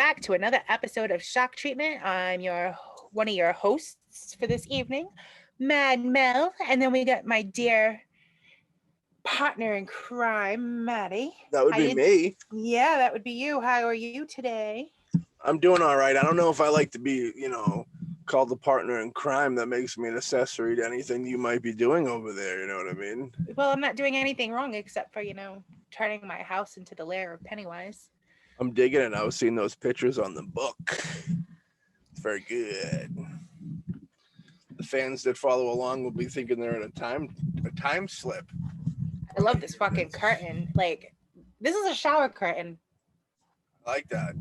back to another episode of Shock Treatment. I'm one of your hosts for this evening, Mad Mel, and then we got my dear partner in crime, Maddie. That would be me. Yeah, that would be you. How are you today? I'm doing all right. I don't know if I like to be, called the partner in crime. That makes me an accessory to anything you might be doing over there. You know what I mean? Well, I'm not doing anything wrong except for, turning my house into the lair of Pennywise. I'm digging it. I was seeing those pictures on the book. It's very good. The fans that follow along will be thinking they're in a time slip. I love this fucking curtain. Like, this is a shower curtain. I like that.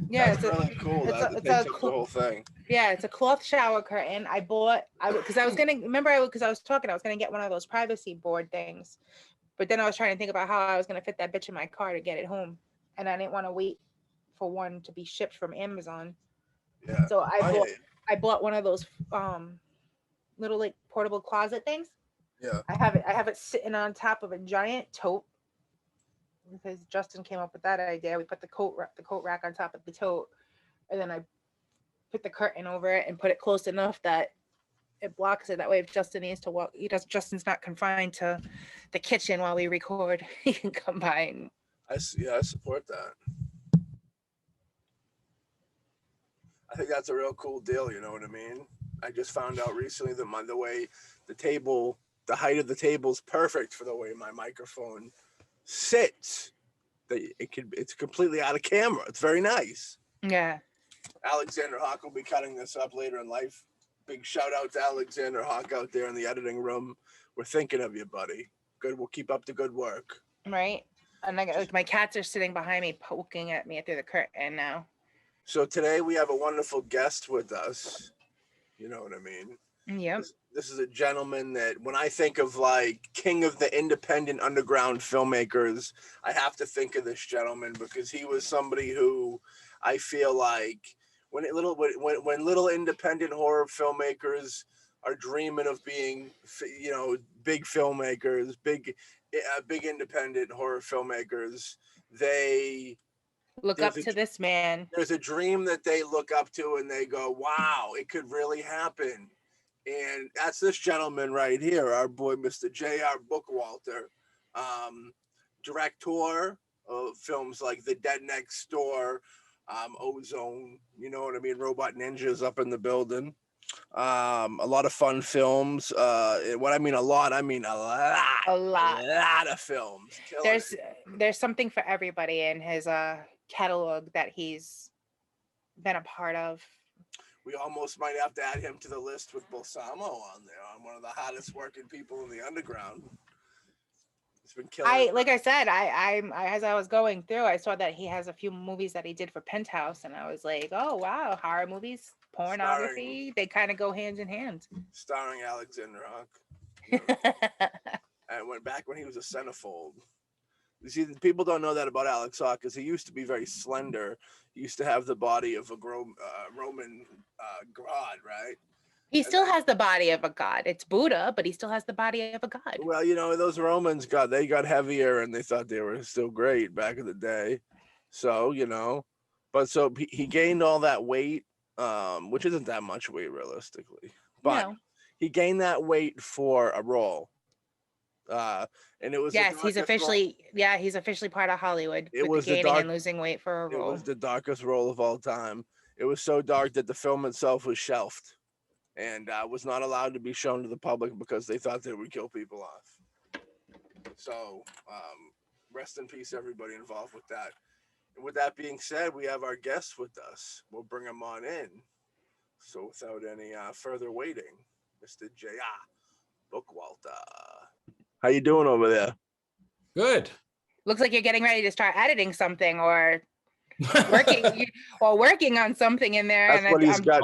Yeah, that's really cool. That takes up the whole thing. Yeah, it's a cloth shower curtain. I was gonna get one of those privacy board things, but then I was trying to think about how I was gonna fit that bitch in my car to get it home, and I didn't want to wait for one to be shipped from Amazon. Yeah. So I bought one of those little like portable closet things. Yeah. I have it sitting on top of a giant tote. Because Justin came up with that idea. We put the coat rack on top of the tote, and then I put the curtain over it and put it close enough that it blocks it. That way, if Justin needs to walk, Justin's not confined to the kitchen while we record. He can come by. And... I support that. I think that's a real cool deal. You know what I mean? I just found out recently that the height of the table is perfect for the way my microphone sits. It's completely out of camera. It's very nice. Yeah. Alexander Hawk will be cutting this up later in life. Big shout out to Alexander Hawk out there in the editing room. We're thinking of you, buddy. Good. We'll keep up the good work. Right. And my cats are sitting behind me, poking at me through the curtain now. So today we have a wonderful guest with us. You know what I mean? Yep. This is a gentleman that when I think of like king of the independent underground filmmakers, I have to think of this gentleman because he was somebody who I feel like when little independent horror filmmakers are dreaming of being, big filmmakers, big independent horror filmmakers, they look up to this man. There's a dream that they look up to and they go, wow, it could really happen. And that's this gentleman right here, our boy, Mr. J.R. Bookwalter, director of films like The Dead Next Door, Ozone, you know what I mean? Robot Ninjas up in the building. A lot of fun films. What I mean a lot, I mean a lot of films. There's something for everybody in his catalog that he's been a part of. We almost might have to add him to the list with Balsamo on there, on one of the hottest working people in the underground. It's been killing. Like I said, I as I was going through, I saw that he has a few movies that he did for Penthouse, and I was like, oh wow, horror movies, pornography, they kind of go hand in hand. Starring Alexander Hawk. And when he was a centerfold. You see, people don't know that about Alex Hawk because he used to be very slender. He used to have the body of a Roman god, right? He still has the body of a god. It's Buddha, but he still has the body of a god. Well, those Romans got heavier and they thought they were still great back in the day. So, he gained all that weight, which isn't that much weight realistically. But no. He gained that weight for a role. And it was he's officially part of Hollywood. It was gaining and losing weight for a role. It was the darkest role of all time. It was so dark that the film itself was shelved and was not allowed to be shown to the public because they thought they would kill people off. So rest in peace, everybody involved with that. And with that being said, we have our guest with us. We'll bring him on in. So without any further waiting, Mr. J.R. Bookwalter. How you doing over there? Good. Looks like you're getting ready to start editing something or working on something in there. That's what he's got.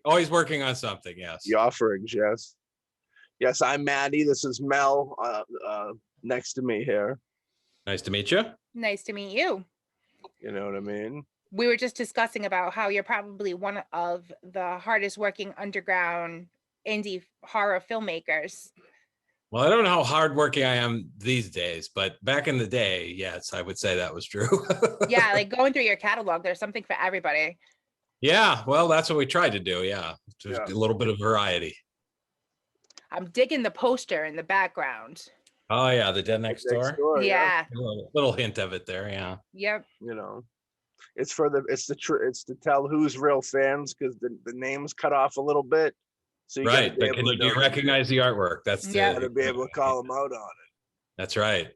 Always working on something. Yes. The offerings. Yes. Yes. I'm Maddie. This is Mel. Next to me here. Nice to meet you. Nice to meet you. You know what I mean? We were just discussing about how you're probably one of the hardest working underground indie horror filmmakers. Well, I don't know how hardworking I am these days, but back in the day, yes, I would say that was true. Yeah, like going through your catalog, there's something for everybody. Yeah, well, that's what we tried to do. Yeah, just Yeah. a little bit of variety. I'm digging the poster in the background. Oh yeah, the Dead Next Door. Yeah. A little hint of it there. Yeah. Yep. You know, it's to tell who's real fans because the name's cut off a little bit. So you Right, gotta be but able can to you know recognize the artwork? That's Yeah. you gotta be able to call them out on it. That's right.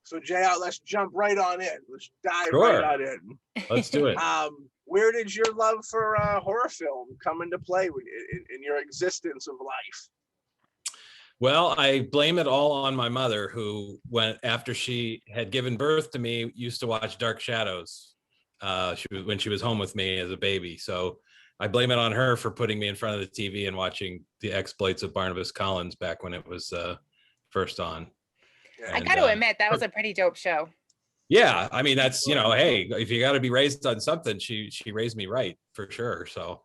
So JR, let's jump right on in. Let's dive Sure. right on in. Let's do it. Where did your love for horror film come into play in your existence of life? Well, I blame it all on my mother, who, after she had given birth to me, used to watch Dark Shadows. When she was home with me as a baby. So I blame it on her for putting me in front of the TV and watching the exploits of Barnabas Collins back when it was first on. I got to admit, that was a pretty dope show. Yeah, I mean, that's, hey, if you got to be raised on something, she raised me right, for sure. So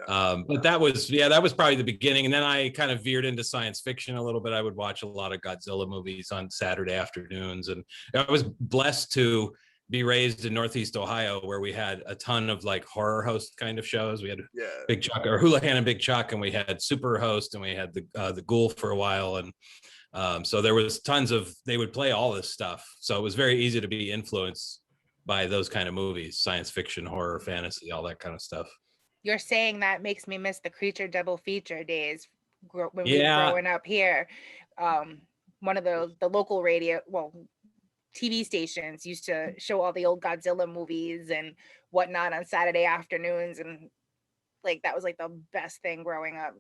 but that was probably the beginning, and then I kind of veered into science fiction a little bit. I would watch a lot of Godzilla movies on Saturday afternoons, and I was blessed to be raised in Northeast Ohio, where we had a ton of like horror host kind of shows. We had Big Chuck, or Houlihan and Big Chuck, and we had Super Host, and we had the Ghoul for a while, and so there was tons of, they would play all this stuff. So it was very easy to be influenced by those kind of movies, science fiction, horror, fantasy, all that kind of stuff. You're saying that makes me miss the Creature double feature days when we were growing up here. One of the local TV stations used to show all the old Godzilla movies and whatnot on Saturday afternoons, and like that was like the best thing growing up.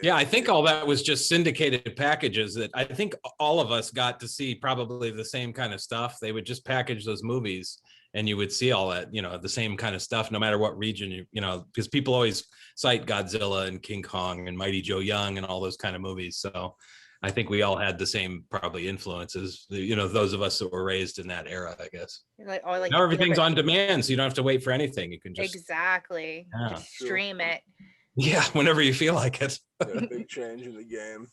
Yeah, I think all that was just syndicated packages that I think all of us got to see probably the same kind of stuff. They would just package those movies and you would see all that, the same kind of stuff, no matter what region, because people always cite Godzilla and King Kong and Mighty Joe Young and all those kind of movies. So I think we all had the same probably influences, those of us that were raised in that era, I guess. Now everything's on demand, so you don't have to wait for anything. You can just just stream it. Yeah, whenever you feel like it. Big change in the game.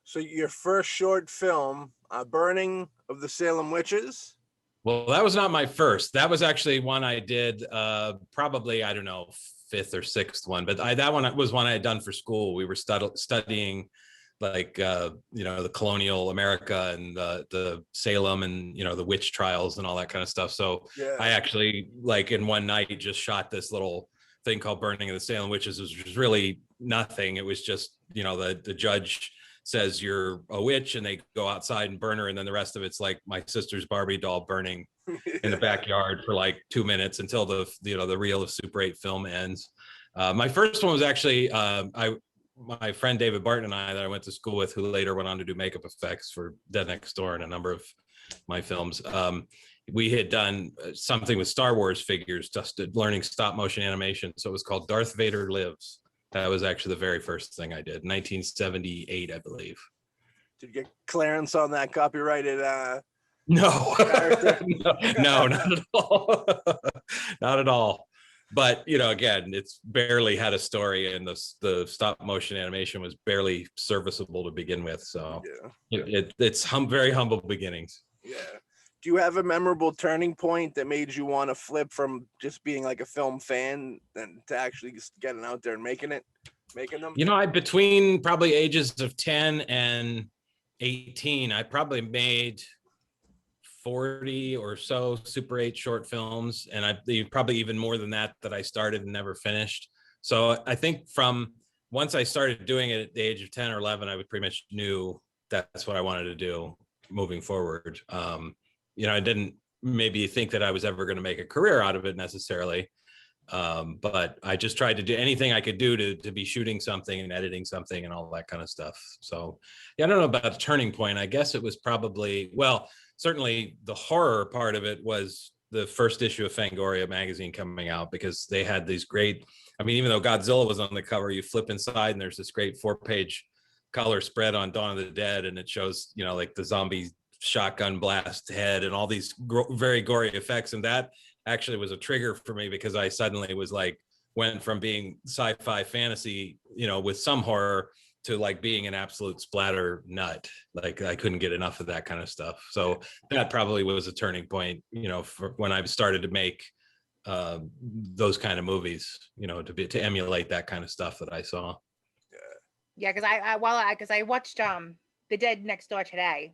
So your first short film, Burning of the Salem Witches. Well, that was not my first. That was actually one I did probably, I don't know, fifth or sixth one. But that one was one I had done for school. We were studying like, the colonial America and the Salem and, the witch trials and all that kind of stuff. So I actually, like, in one night just shot this little thing called Burning of the Salem Witches, which was really nothing. It was just, the judge says you're a witch and they go outside and burn her, and then the rest of it's like my sister's Barbie doll burning in the backyard for like 2 minutes until the reel of Super 8 film ends. My first one was actually my friend David Barton and I that I went to school with, who later went on to do makeup effects for Dead Next Door and a number of my films. We had done something with Star Wars figures, just learning stop motion animation. So it was called Darth Vader Lives. That was actually the very first thing I did, 1978, I believe. Did you get clearance on that copyrighted? No. No, not at all. Not at all. But, again, it's barely had a story, and the stop motion animation was barely serviceable to begin with. So it's very humble beginnings. Yeah. Do you have a memorable turning point that made you want to flip from just being like a film fan and to actually just getting out there and making them? Between probably ages of 10 and 18, I probably made 40 or so Super 8 short films, and I probably even more than that I started and never finished. So I think from once I started doing it at the age of 10 or 11, I pretty much knew that's what I wanted to do moving forward. I didn't maybe think that I was ever going to make a career out of it necessarily. But I just tried to do anything I could do to be shooting something and editing something and all that kind of stuff. So I don't know about a turning point. I guess it was probably, certainly the horror part of it was the first issue of Fangoria magazine coming out, because they had these great, even though Godzilla was on the cover, you flip inside and there's this great 4-page color spread on Dawn of the Dead. And it shows, like the zombie shotgun blast head and all these very gory effects. And that actually was a trigger for me, because I suddenly was like, went from being sci-fi fantasy, with some horror to like being an absolute splatter nut. Like I couldn't get enough of that kind of stuff. So that probably was a turning point, you know, for when I started to make those kind of movies, you know, to emulate that kind of stuff that I saw. Yeah, because I watched The Dead Next Door today.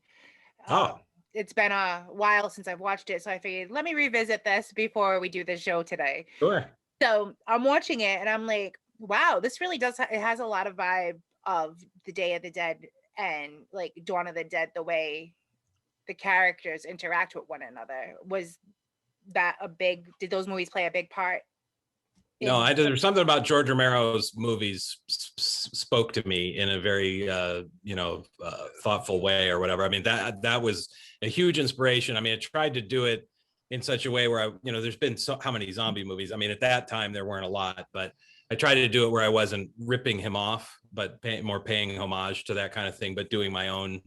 Oh, It's been a while since I've watched it, so I figured let me revisit this before we do the show today. sure. So I'm watching it and I'm like, wow, this really does. It has a lot of vibe of the Day of the Dead and like Dawn of the Dead. The way the characters interact with one another, was that a big? Did those movies play a big part? No, there's something about George Romero's movies spoke to me in a very, thoughtful way or whatever. I mean, that was a huge inspiration. I mean, I tried to do it in such a way where there's been how many zombie movies? I mean, at that time there weren't a lot, but I tried to do it where I wasn't ripping him off, but paying homage to that kind of thing, but doing my own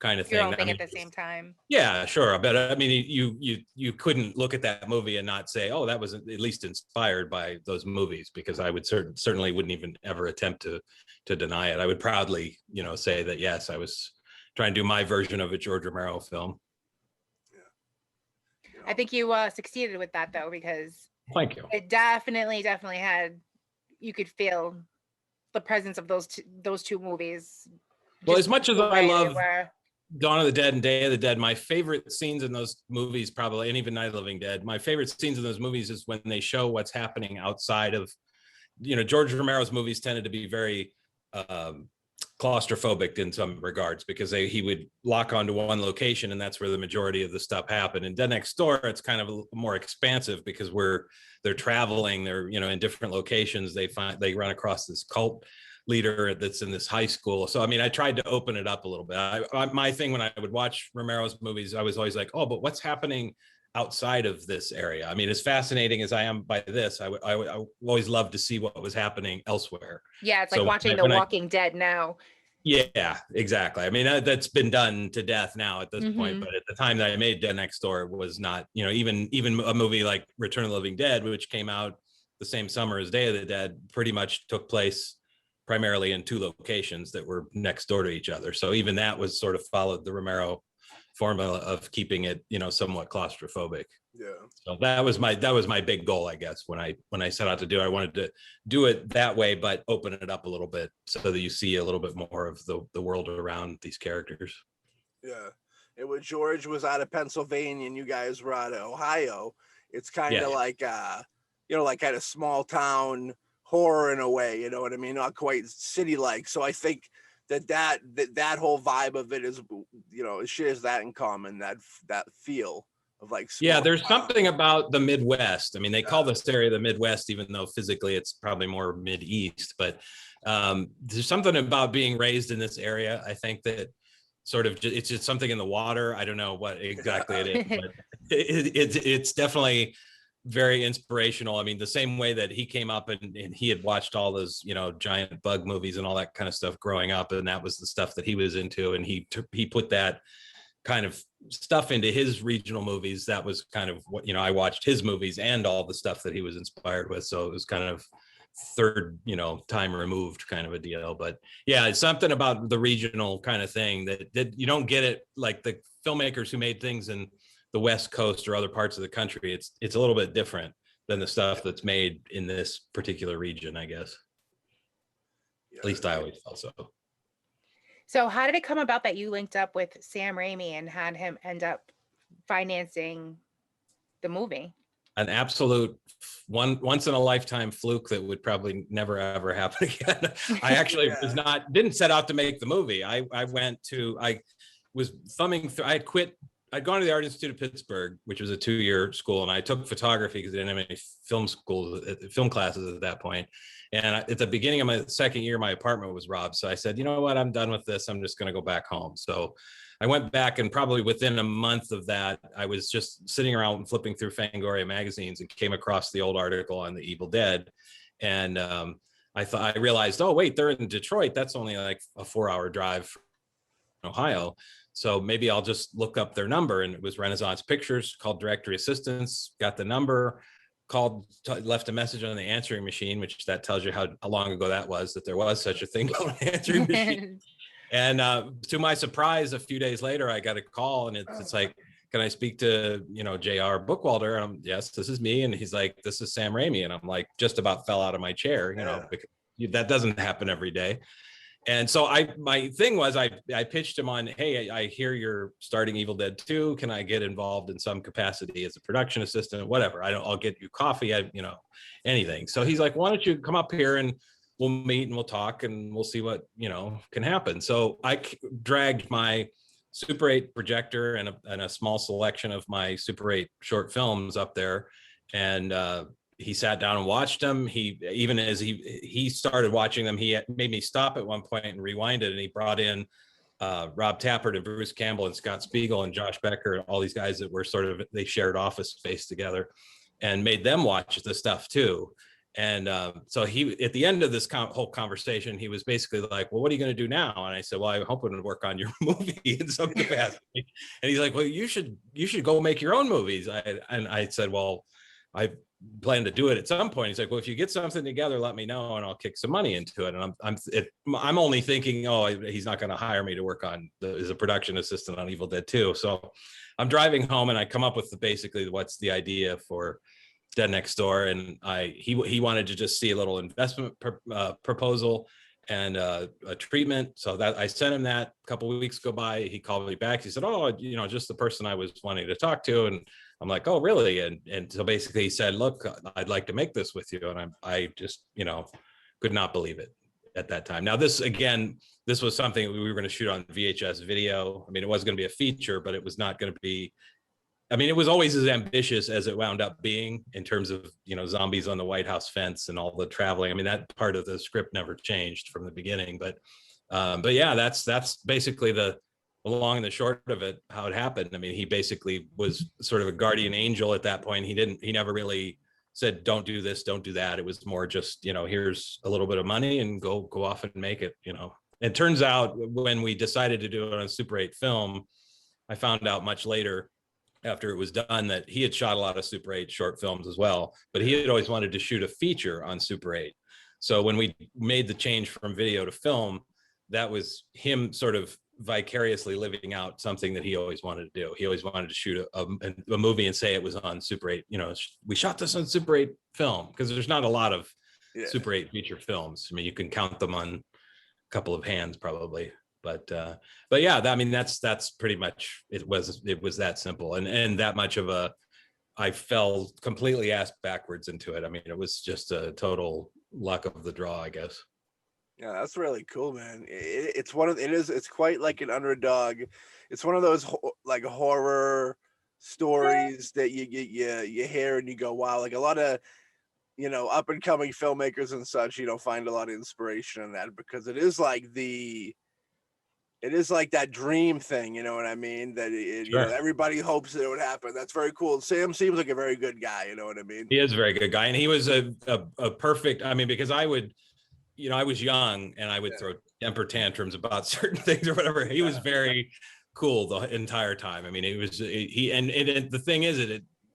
kind of thing. Your own thing at the same time. Yeah, sure. But I mean, you couldn't look at that movie and not say, oh, that was at least inspired by those movies, because I would certainly wouldn't even ever attempt to deny it. I would proudly, say that, yes, I was trying to do my version of a George Romero film. I think you succeeded with that, though, because thank you. It definitely had. You could feel the presence of those two movies. Well, as much as I love Dawn of the Dead and Day of the Dead, my favorite scenes in those movies, probably, and even Night of the Living Dead, my favorite scenes in those movies is when they show what's happening outside of, George Romero's movies tended to be very claustrophobic in some regards, because he would lock onto one location and that's where the majority of the stuff happened. And Dead Next Door, it's kind of more expansive because they're traveling, they're in different locations. They run across this cult leader that's in this high school. So I mean, I tried to open it up a little bit. My thing when I would watch Romero's movies, I was always like, oh, but what's happening outside of this area? I mean, as fascinating as I am by this, I always loved to see what was happening elsewhere. Yeah, it's like watching The Walking Dead now. Yeah, exactly. I mean, that's been done to death now at this point, but at the time that I made Dead Next Door, it was not, even a movie like Return of the Living Dead, which came out the same summer as Day of the Dead, pretty much took place primarily in two locations that were next door to each other. So even that was sort of followed the Romero formula of keeping it, somewhat claustrophobic. Yeah. So that was my big goal, I guess, when I set out to do it. I wanted to do it that way, but open it up a little bit so that you see a little bit more of the world around these characters. Yeah. And when George was out of Pennsylvania and you guys were out of Ohio, it's kind of like like kind of small town horror in a way, you know what I mean? Not quite city-like. So I think that whole vibe of it is, it shares that in common, that feel of like, there's something about the Midwest. I mean, they call this area the Midwest, even though physically it's probably more Mid-East, but there's something about being raised in this area. I think that sort of it's just something in the water. I don't know what exactly it is, but it's definitely very inspirational. I mean, the same way that he came up and he had watched all those, giant bug movies and all that kind of stuff growing up. And that was the stuff that he was into. And he put that kind of stuff into his regional movies. That was kind of what, I watched his movies and all the stuff that he was inspired with. So it was kind of third, time removed kind of a deal. But yeah, it's something about the regional kind of thing that you don't get it like the filmmakers who made things in the West Coast or other parts of the country. It's a little bit different than the stuff that's made in this particular region, I guess. At least I always felt so. So how did it come about that you linked up with Sam Raimi and had him end up financing the movie? An absolute once in a lifetime fluke that would probably never ever happen again. I actually didn't set out to make the movie. I was thumbing through, I'd gone to the Art Institute of Pittsburgh, which was a 2-year school, and I took photography because I didn't have any film classes at that point. And at the beginning of my second year, my apartment was robbed. So I said, you know what, I'm done with this. I'm just going to go back home. So I went back, and probably within a month of that, I was just sitting around and flipping through Fangoria magazines and came across the old article on the Evil Dead. And I realized, oh, wait, they're in Detroit. That's only like a 4-hour drive from Ohio. So maybe I'll just look up their number. And it was Renaissance Pictures, called Directory Assistance, got the number, left a message on the answering machine, which that tells you how long ago that was, that there was such a thing called an answering machine. And to my surprise, a few days later, I got a call, and it's like, can I speak to, JR Bookwalter? And I'm, yes, this is me. And he's like, this is Sam Raimi. And I'm like, just about fell out of my chair, because that doesn't happen every day. And so my thing was, I pitched him on, hey, I hear you're starting Evil Dead 2. Can I get involved in some capacity as a production assistant, whatever? I'll get you coffee, anything. So he's like, why don't you come up here and we'll meet and we'll talk and we'll see what, can happen. So I dragged my Super 8 projector and a small selection of my Super 8 short films up there. And he sat down and watched them. Even as he started watching them, he made me stop at one point and rewind it. And he brought in Rob Tappert and Bruce Campbell and Scott Spiegel and Josh Becker, all these guys that were they shared office space together, and made them watch the stuff too. And so at the end of this whole conversation, he was basically like, well, what are you going to do now? And I said, well, I'm hoping to work on your movie in some capacity. And he's like, well, you should go make your own movies. And I said, well, I plan to do it at some point. He's like, well, if you get something together, let me know and I'll kick some money into it. And I'm only thinking, oh, he's not going to hire me to work on as a production assistant on Evil Dead 2. So I'm driving home and I come up with basically what's the idea for Dead Next Door. And he wanted to just see a little investment proposal and a treatment. So that I sent him that. A couple of weeks go by, he called me back. He said, oh, just the person I was wanting to talk to. And I'm like, oh, really? And so basically he said, look, I'd like to make this with you. And I just, could not believe it at that time. Now, this was something we were going to shoot on VHS video. I mean, it was going to be a feature, but it was not going to be, it was always as ambitious as it wound up being in terms of, zombies on the White House fence and all the traveling. I mean, that part of the script never changed from the beginning, but yeah, that's basically the long and the short of it, how it happened. I mean, he basically was sort of a guardian angel at that point. He never really said, don't do this, don't do that. It was more just, here's a little bit of money and go off and make it, It turns out when we decided to do it on Super 8 film, I found out much later after it was done that he had shot a lot of Super 8 short films as well, but he had always wanted to shoot a feature on Super 8. So when we made the change from video to film, that was him sort of vicariously living out something that he always wanted to do. He always wanted to shoot a movie and say it was on Super 8. We shot this on Super 8 film, because there's not a lot of Super 8 feature films. I mean, you can count them on a couple of hands probably. But yeah, that's pretty much, it was that simple and that much of I fell completely ass backwards into it. I mean, it was just a total luck of the draw, I guess. Yeah, that's really cool, man. It's quite like an underdog. It's one of those like horror stories that you hear and you go, wow, like a lot of, up and coming filmmakers and such, find a lot of inspiration in that, because it is like that dream thing, you know what I mean? That Sure. Everybody hopes that it would happen. That's very cool. Sam seems like a very good guy, you know what I mean? He is a very good guy, and he was a perfect. I mean, because I was young and I would throw temper tantrums about certain things or whatever. He was very cool the entire time. I mean, the thing is,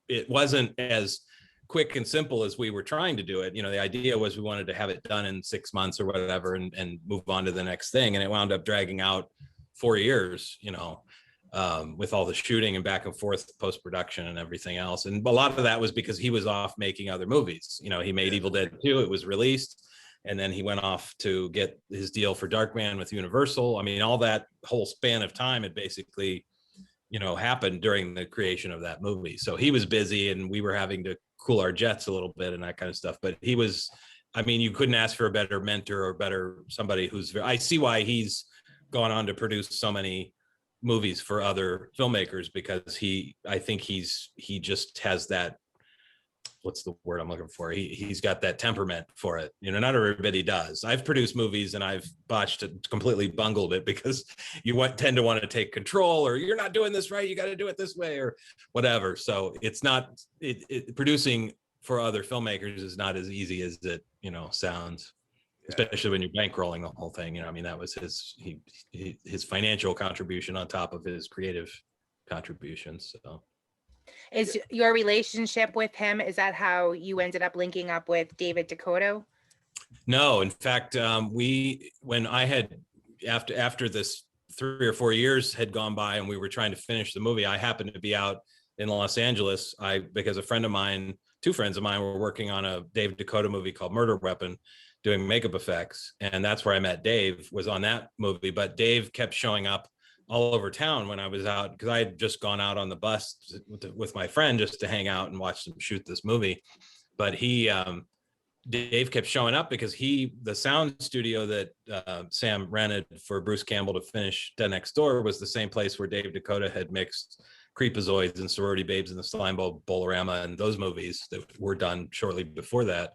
it wasn't as quick and simple as we were trying to do it. The idea was we wanted to have it done in 6 months or whatever and move on to the next thing. And it wound up dragging out 4 years, with all the shooting and back and forth post-production and everything else. And a lot of that was because he was off making other movies. He made Evil Dead 2, it was released. And then he went off to get his deal for Darkman with Universal. I mean, all that whole span of time had basically, happened during the creation of that movie. So he was busy and we were having to cool our jets a little bit and that kind of stuff. But he was, you couldn't ask for a better mentor or somebody I see why he's gone on to produce so many movies for other filmmakers, because I think he just has that, what's the word I'm looking for? He's got that temperament for it. Not everybody does. I've produced movies and I've botched it, completely bungled it, because you tend to want to take control, or you're not doing this right, you got to do it this way or whatever. So it's not, producing for other filmmakers is not as easy as it, sounds, especially when you're bankrolling the whole thing. That was his financial contribution on top of his creative contributions. So. Is your relationship with him, is that how you ended up linking up with David Dacoto? No, in fact, when I had, after this 3 or 4 years had gone by and we were trying to finish the movie, I happened to be out in Los Angeles. Because a friend of mine, 2 friends of mine, were working on a David Dacoto movie called Murder Weapon, doing makeup effects. And that's where I met Dave, was on that movie. But Dave kept showing up all over town when I was out, because I had just gone out on the bus with my friend just to hang out and watch them shoot this movie. But Dave kept showing up because the sound studio that Sam rented for Bruce Campbell to finish Dead Next Door was the same place where Dave Dacoto had mixed Creepazoids and Sorority Babes and the Slime Ball Bolorama and those movies that were done shortly before that.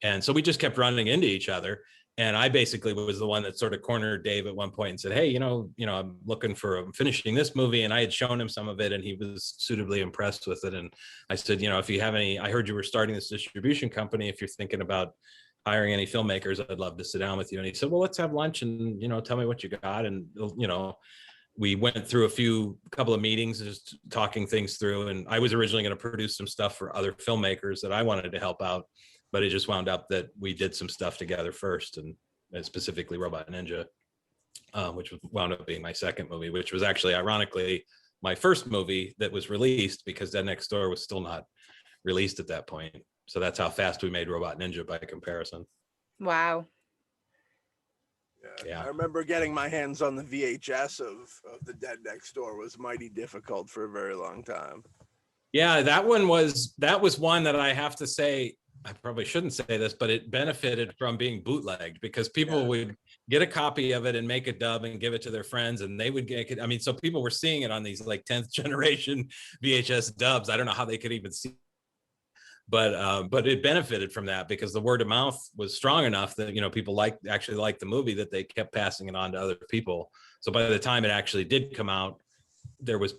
And so we just kept running into each other. And I basically was the one that sort of cornered Dave at one point and said, hey, I'm finishing this movie. And I had shown him some of it and he was suitably impressed with it. And I said, if you have any, I heard you were starting this distribution company. If you're thinking about hiring any filmmakers, I'd love to sit down with you. And he said, well, let's have lunch and, tell me what you got. And, we went through a couple of meetings, just talking things through. And I was originally going to produce some stuff for other filmmakers that I wanted to help out. But it just wound up that we did some stuff together first, and specifically Robot Ninja, which wound up being my second movie, which was actually, ironically, my first movie that was released, because Dead Next Door was still not released at that point. So that's how fast we made Robot Ninja by comparison. Wow. Yeah. I remember getting my hands on the VHS of the Dead Next Door was mighty difficult for a very long time. Yeah, that was one that I have to say, I probably shouldn't say this, but it benefited from being bootlegged, because people would get a copy of it and make a dub and give it to their friends, and they would get it. I mean, so people were seeing it on these like 10th generation VHS dubs. I don't know how they could even see, but it benefited from that, because the word of mouth was strong enough that, people actually liked the movie, that they kept passing it on to other people. So by the time it actually did come out, there was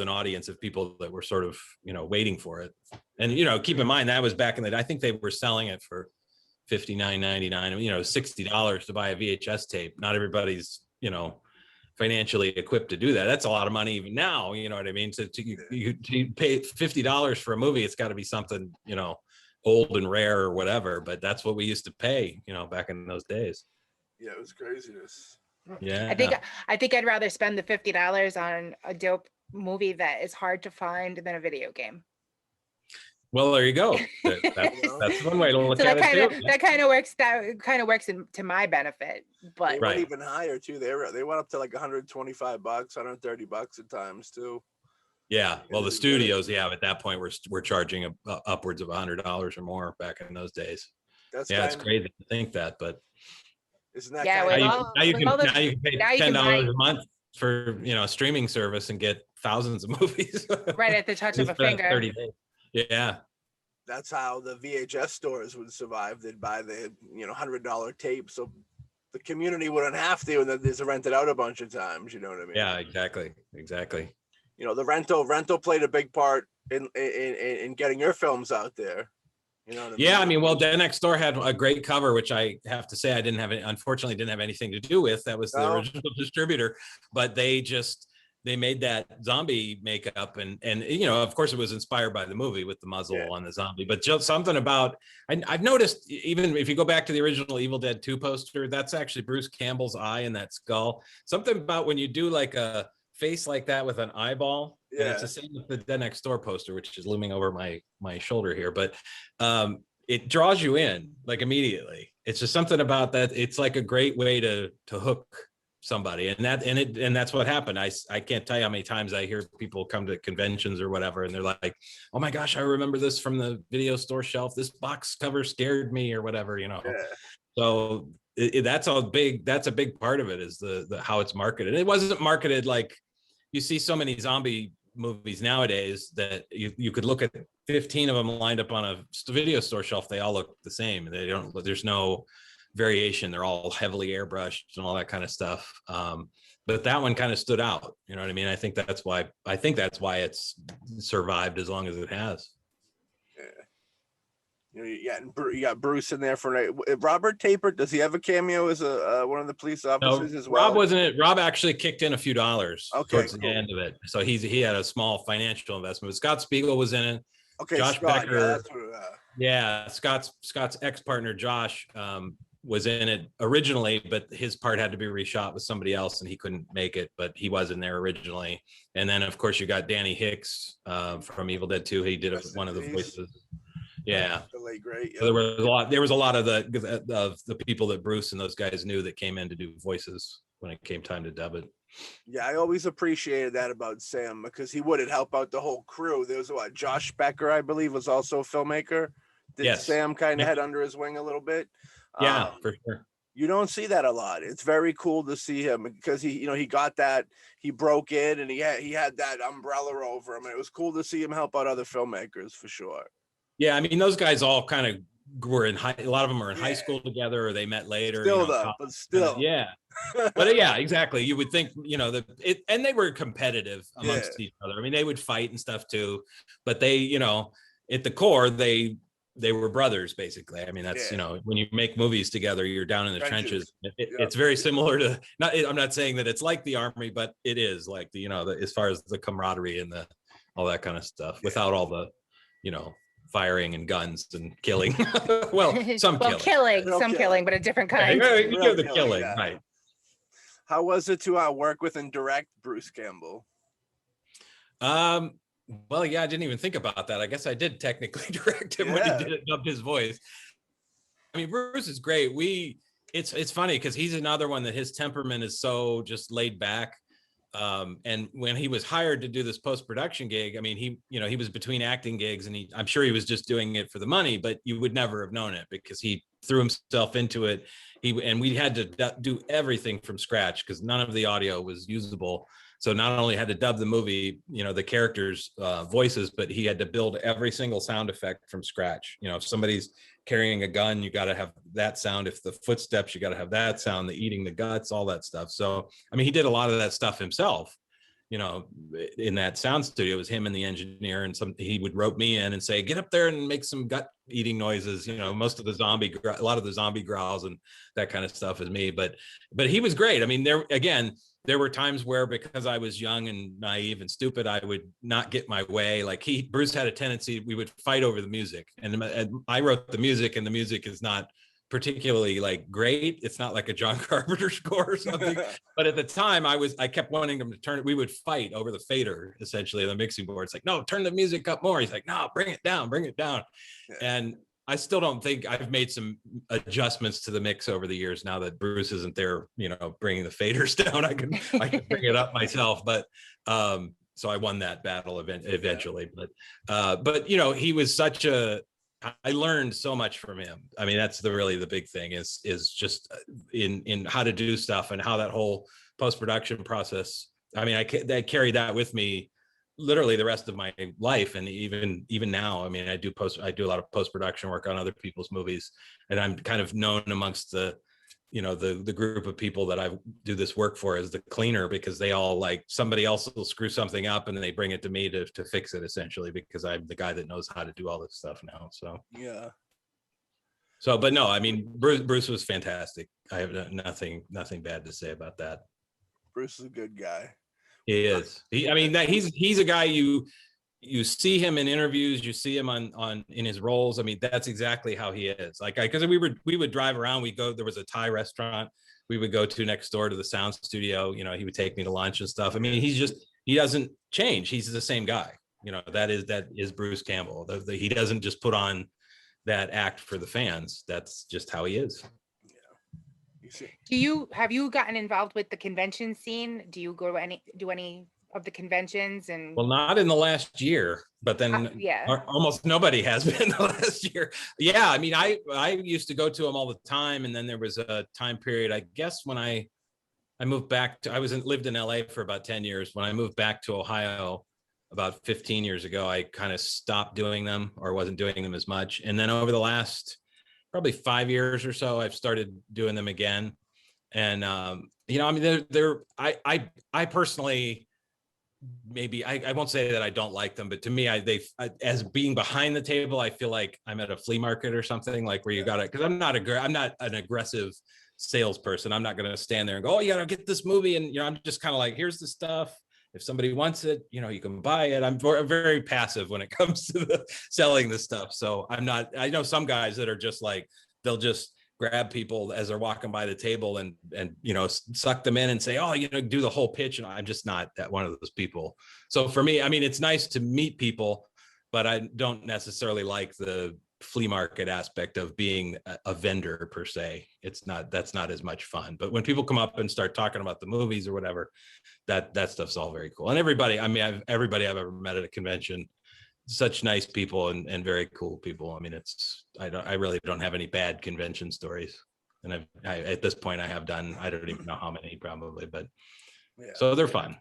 an audience of people that were sort of, waiting for it. And, keep in mind, that was back in the day. I think they were selling it for $59.99, $60 to buy a VHS tape. Not everybody's, financially equipped to do that. That's a lot of money even now, you know what I mean? To pay $50 for a movie, it's got to be something, old and rare or whatever. But that's what we used to pay, back in those days. Yeah, it was craziness. Yeah, I think I'd rather spend the $50 on a dope movie that is hard to find than a video game. Well, there you go. That's one way to look at it too. That kind of works to my benefit. But they went even higher too. They went up to like $125, $130 at times too. Yeah, well, the studios, at that point we're charging upwards of $100 or more back in those days. It's crazy to think that, but isn't that now you can pay $10 a month for a streaming service and get thousands of movies right at the touch of a finger. 30 days. Yeah, that's how the VHS stores would survive. They'd buy the $100 tape, so the community wouldn't have to, and then they rent it out a bunch of times. You know what I mean? Yeah, exactly. The rental played a big part in getting your films out there. You know what I mean? Yeah, I mean, well, Dead Next Door had a great cover, which I have to say unfortunately didn't have anything to do with. That was the original distributor, but they made that zombie makeup, and of course it was inspired by the movie with the muzzle on the zombie, but just something about, I've noticed, even if you go back to the original Evil Dead 2 poster, that's actually Bruce Campbell's eye in that skull. Something about when you do like a face like that with an eyeball, and it's the same with the Dead Next Door poster, which is looming over my shoulder here, but it draws you in like immediately. It's just something about that. It's like a great way to hook somebody, and that's what happened. I can't tell you how many times I hear people come to conventions or whatever, and they're like, oh my gosh, I remember this from the video store shelf. This box cover scared me or whatever, So that's a big part of it, is the how it's marketed. It wasn't marketed like you see so many zombie movies nowadays that you could look at 15 of them lined up on a video store shelf. They all look the same. There's no variation. They're all heavily airbrushed and all that kind of stuff. But that one kind of stood out. You know what I mean? I think that's why it's survived as long as it has. You know, you got Bruce in there for Robert Tapert. Does he have a cameo as a one of the police officers as well? Rob wasn't it. Rob actually kicked in a few dollars towards the end of it, so he had a small financial investment. Scott Spiegel was in it. Okay, Josh Scott, Becker. Scott's ex-partner Josh was in it originally, but his part had to be reshot with somebody else, and he couldn't make it. But he was in there originally. And then, of course, you got Danny Hicks from Evil Dead 2. He did one of the voices. Yeah, the late great. Yeah. So there was a lot of the people that Bruce and those guys knew that came in to do voices when it came time to dub it. Yeah, I always appreciated that about Sam because he would help out the whole crew. There was Josh Becker, I believe, was also a filmmaker. Yes. Sam kind of had under his wing a little bit. Yeah, for sure. You don't see that a lot. It's very cool to see him because he got that, he broke in and he had that umbrella over him. And it was cool to see him help out other filmmakers for sure. Yeah, I mean, those guys all kind of were a lot of them are in high school together or they met later. But still. Yeah. But yeah, exactly. You would think, and they were competitive amongst each other. I mean, they would fight and stuff too, but they, at the core, they were brothers basically. I mean, that's, when you make movies together, you're down in the trenches. It's very similar to, I'm not saying that it's like the Army, but it is like as far as the camaraderie and all that kind of stuff without all the, firing and guns and killing. Some killing, but a different kind. The killing, right. How was it to work with and direct Bruce Campbell? Well, yeah, I didn't even think about that. I guess I did technically direct him when he did it, dubbed his voice. I mean, Bruce is great. It's funny because he's another one that his temperament is so just laid back. And when he was hired to do this post-production gig, I mean, he was between acting gigs and I'm sure he was just doing it for the money, but you would never have known it because he threw himself into it. And we had to do everything from scratch because none of the audio was usable. So not only had to dub the movie, the characters' voices, but he had to build every single sound effect from scratch. If somebody's carrying a gun, you got to have that sound. If the footsteps, you got to have that sound, the eating the guts, all that stuff. So, I mean, he did a lot of that stuff himself, in that sound studio. It was him and the engineer, and he would rope me in and say, get up there and make some gut eating noises. Most of the a lot of the zombie growls and that kind of stuff is me, but he was great. I mean, there were times where because I was young and naive and stupid, I would not get my way. Like Bruce had a tendency, we would fight over the music, and I wrote the music, and the music is not particularly like great. It's not like a John Carpenter score or something. But at the time I kept wanting him to turn it. We would fight over the fader, essentially, the mixing board. It's like, no, turn the music up more. He's like, no, bring it down. Yeah. And I still don't think I've made some adjustments to the mix over the years now that Bruce isn't there, bringing the faders down. I can bring it up myself, but so I won that battle eventually. But he was I learned so much from him. I mean, that's really the big thing is just in how to do stuff and how that whole post-production process. I mean, I carried that with me literally the rest of my life. And even now, I mean, I do a lot of post-production work on other people's movies, and I'm kind of known amongst the group of people that I do this work for as the cleaner, because they all somebody else will screw something up and they bring it to me to fix it, essentially, because I'm the guy that knows how to do all this stuff now. So, yeah. So, but no, I mean, Bruce was fantastic. I have nothing bad to say about that. Bruce is a good guy. He is. He's a guy you see him in interviews, you see him in his roles. I mean, that's exactly how he is. Because we would drive around, there was a Thai restaurant we would go to next door to the sound studio. He would take me to lunch and stuff. I mean, he doesn't change. He's the same guy. That is Bruce Campbell. He doesn't just put on that act for the fans. That's just how he is. Have you gotten involved with the convention scene? Do you go to do any of the conventions? And well, not in the last year, but then almost nobody has been in the last year. Yeah, I mean, I used to go to them all the time, and then there was a time period, I guess, when I moved back to lived in LA for about 10 years. When I moved back to Ohio about 15 years ago, I kind of stopped doing them, or wasn't doing them as much. And then over the last probably 5 years or so, I've started doing them again. And I mean, I personally maybe I won't say that I don't like them, but to me, as being behind the table, I feel like I'm at a flea market or something, like where you got to, because I'm not an aggressive salesperson. I'm not going to stand there and go, oh, you got to get this movie. And, I'm just kind of like, here's the stuff. If somebody wants it, you can buy it. I'm very passive when it comes to the selling this stuff. So I know some guys that are just like, they'll just grab people as they're walking by the table and suck them in and say, oh, do the whole pitch. And I'm just not that one of those people. So for me, I mean, it's nice to meet people, but I don't necessarily like the flea market aspect of being a vendor per se. That's not as much fun. But when people come up and start talking about the movies or whatever, that stuff's all very cool. And everybody I've ever met at a convention, such nice people and very cool people. I mean, I really don't have any bad convention stories. And at this point I have done, I don't even know how many probably, but yeah. So they're fun.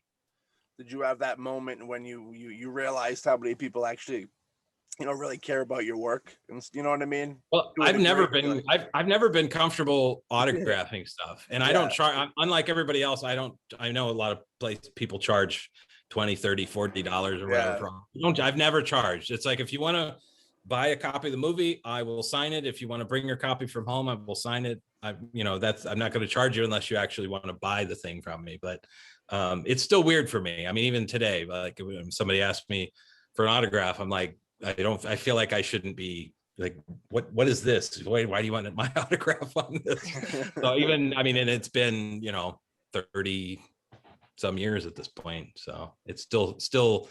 Did you have that moment when you realized how many people actually, really care about your work? And you know what I mean? Well, I've never been comfortable autographing stuff, and I don't charge. Unlike everybody else, I know a lot of people charge $20, $30, $40 or whatever. I've never charged. It's like, if you want to buy a copy of the movie, I will sign it. If you want to bring your copy from home, I will sign it. I'm not going to charge you unless you actually want to buy the thing from me. But it's still weird for me. I mean, even today, like when somebody asked me for an autograph, I'm like, I feel like I shouldn't be like, what is this? Why do you want my autograph on this? So and it's been, 30 some years at this point. So it's still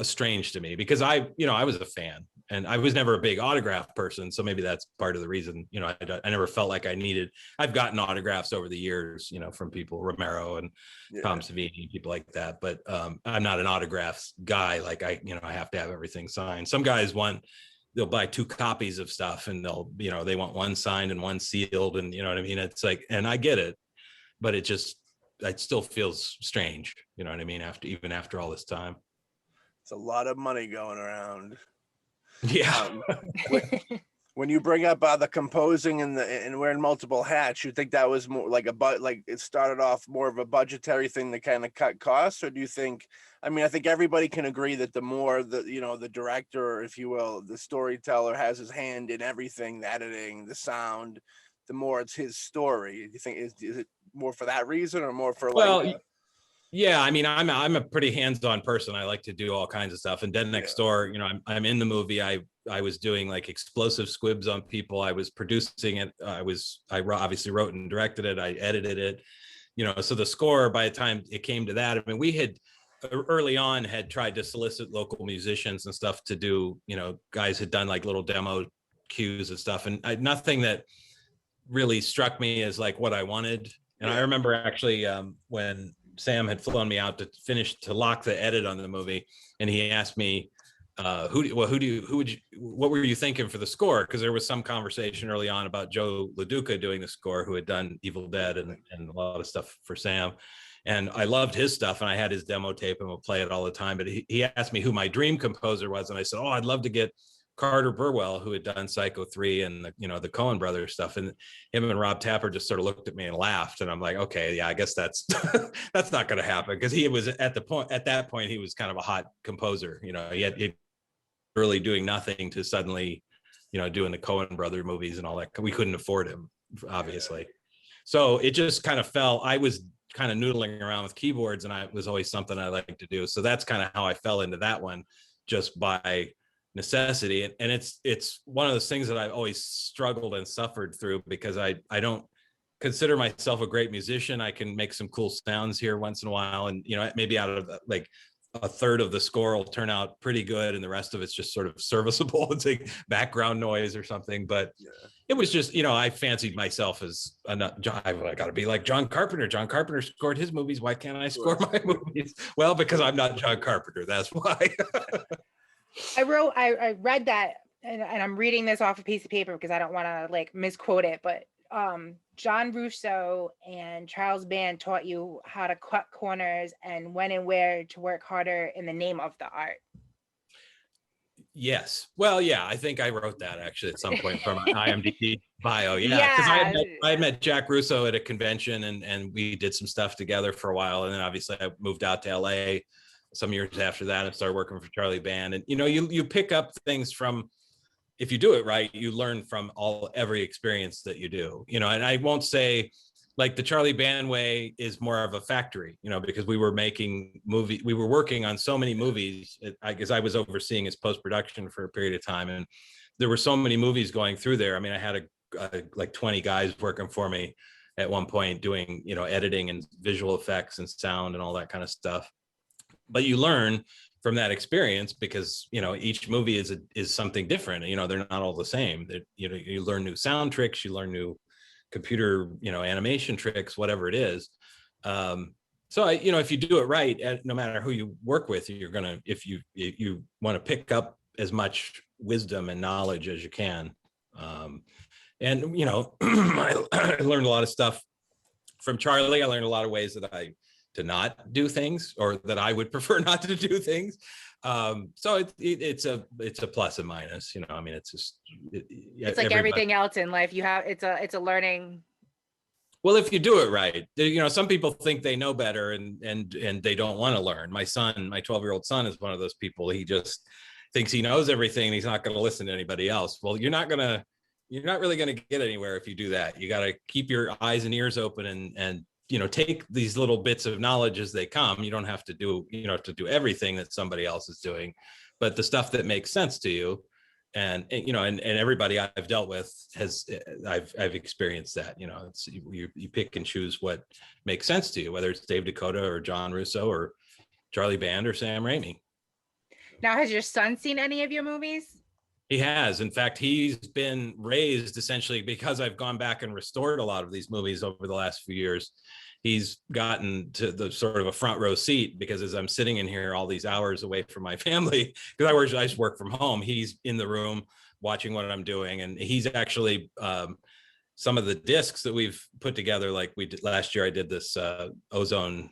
strange to me, because I was a fan and I was never a big autograph person. So maybe that's part of the reason, I never felt like I've gotten autographs over the years, from people, Romero and Tom Savini, people like that. But I'm not an autographs guy. Like I have to have everything signed. Some guys they'll buy 2 copies of stuff and they want one signed and one sealed. And you know what I mean? It's like, and I get it, but it still feels strange. You know what I mean? After all this time. It's a lot of money going around. Yeah. When you bring up the composing and wearing multiple hats, you think that was more like it started off more of a budgetary thing to kind of cut costs? Or do you think, I think everybody can agree that the more the director, if you will, the storyteller has his hand in everything, the editing, the sound, the more it's his story. Do you think is it more for that reason or more for yeah, I'm a pretty hands-on person. I like to do all kinds of stuff. And Dead Next Door, I'm in the movie. I was doing like explosive squibs on people. I was producing it. I obviously wrote and directed it. I edited it. So the score, by the time it came to that, we had early on had tried to solicit local musicians and stuff to do. Guys had done like little demo cues and stuff, and nothing that really struck me as like what I wanted. And I remember actually when Sam had flown me out to lock the edit on the movie, and he asked me, what were you thinking for the score? Because there was some conversation early on about Joe LaDuca doing the score, who had done Evil Dead and a lot of stuff for Sam. And I loved his stuff, and I had his demo tape and would play it all the time. But he asked me who my dream composer was, and I said, I'd love to get Carter Burwell, who had done Psycho 3 and the Coen brothers stuff. And him and Rob Tapper just sort of looked at me and laughed. And I'm like, okay, yeah, I guess that's that's not going to happen, because he was at that point he was kind of a hot composer. He had really doing nothing to suddenly doing the Coen brother movies and all that. We couldn't afford him, obviously. So it just kind of fell. I was kind of noodling around with keyboards, and it was always something I liked to do. So that's kind of how I fell into that one, just by necessity. And it's one of those things that I've always struggled and suffered through, because I don't consider myself a great musician. I can make some cool sounds here once in a while, and maybe out of like a third of the score will turn out pretty good, and the rest of it's just sort of serviceable. It's like background noise or something. But it was just, I fancied myself as I got to be like John Carpenter. John Carpenter scored his movies. Why can't I score my movies? Well, because I'm not John Carpenter. That's why. I read that, and I'm reading this off a piece of paper because I don't want to like misquote it, but John Russo and Charles Band taught you how to cut corners and when and where to work harder in the name of the art. Yes. Well, yeah, I think I wrote that actually at some point from an IMDb bio. Yeah, because I met Jack Russo at a convention, and we did some stuff together for a while, and then obviously I moved out to LA some years after that, I started working for Charlie Band. And, you pick up things from, if you do it right, you learn from every experience that you do, and I won't say like the Charlie Band way is more of a factory, because we were working on so many movies. I guess I was overseeing its post-production for a period of time. And there were so many movies going through there. I mean, I had like 20 guys working for me at one point doing, editing and visual effects and sound and all that kind of stuff. But you learn from that experience because, each movie is something different. They're not all the same. You learn new sound tricks, you learn new computer, animation tricks, whatever it is. So if you do it right, no matter who you work with, you're gonna, if you want to pick up as much wisdom and knowledge as you can. And I learned a lot of stuff from Charlie. I learned a lot of ways to not do things, or that I would prefer not to do things. So it's a plus and minus, I mean, it's just, it's like everything else in life. It's a learning. Well, if you do it right, some people think they know better and they don't want to learn. My 12-year-old son is one of those people. He just thinks he knows everything and he's not going to listen to anybody else. Well, you're not really going to get anywhere if you do that. You got to keep your eyes and ears open and take these little bits of knowledge as they come. You don't have to do, everything that somebody else is doing, but the stuff that makes sense to you. And everybody I've dealt with I've experienced that, it's, you pick and choose what makes sense to you, whether it's Dave Dacoto or John Russo or Charlie Band or Sam Raimi. Now, has your son seen any of your movies? He has. In fact, he's been raised essentially because I've gone back and restored a lot of these movies over the last few years. He's gotten to the sort of a front row seat because as I'm sitting in here all these hours away from my family, because I just work from home, he's in the room watching what I'm doing. And he's actually, some of the discs that we've put together, like we did last year, I did this Ozone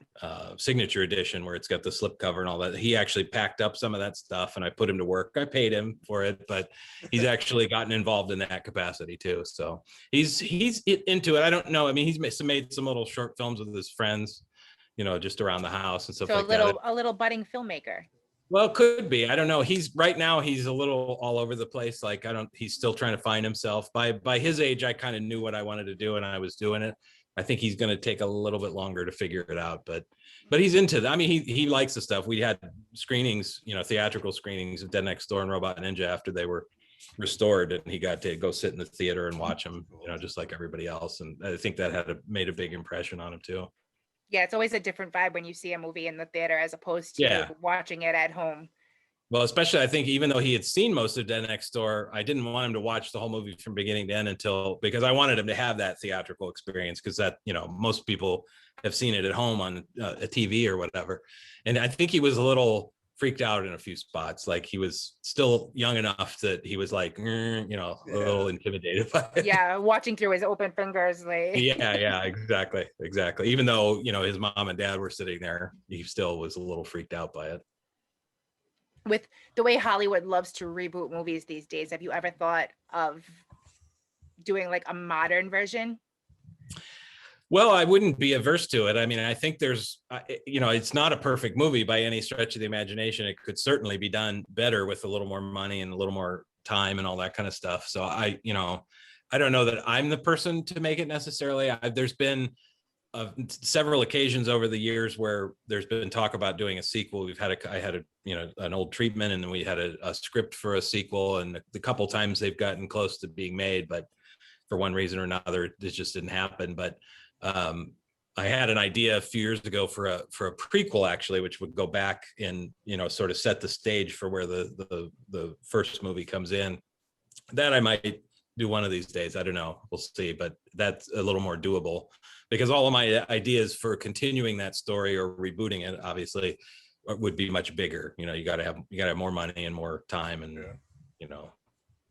signature edition where it's got the slipcover and all that. He actually packed up some of that stuff and I put him to work. I paid him for it, but he's actually gotten involved in that capacity too. So he's into it. I don't know. I mean, he's made some little short films with his friends, just around the house and stuff like that. A little budding filmmaker. Well, could be. I don't know. Right now he's a little all over the place. Like he's still trying to find himself. By his age, I kind of knew what I wanted to do and I was doing it. I think he's going to take a little bit longer to figure it out, but he's into that. I mean, he likes the stuff. We had screenings, theatrical screenings of Dead Next Door and Robot Ninja after they were restored, and he got to go sit in the theater and watch them, just like everybody else. And I think that made a big impression on him too. Yeah, it's always a different vibe when you see a movie in the theater as opposed to watching it at home. Well, especially I think even though he had seen most of Dead Next Door, I didn't want him to watch the whole movie from beginning to end because I wanted him to have that theatrical experience, because that, most people have seen it at home on a TV or whatever. And I think he was a little freaked out in a few spots. Like he was still young enough that he was like, a little intimidated by it. Yeah, watching through his open fingers. Like. Yeah, exactly. Even though, his mom and dad were sitting there, he still was a little freaked out by it. With the way Hollywood loves to reboot movies these days, have you ever thought of doing like a modern version? Well, I wouldn't be averse to it. I mean, I think there's, it's not a perfect movie by any stretch of the imagination. It could certainly be done better with a little more money and a little more time and all that kind of stuff. So I don't know that I'm the person to make it necessarily. There's been several occasions over the years where there's been talk about doing a sequel. I had an old treatment, and then we had a script for a sequel, and the couple times they've gotten close to being made, but for one reason or another, it just didn't happen. But I had an idea a few years ago for a prequel, actually, which would go back and sort of set the stage for where the first movie comes in. That I might do one of these days. I don't know. We'll see. But that's a little more doable, because all of my ideas for continuing that story or rebooting it, obviously, would be much bigger. You got to have more money and more time, and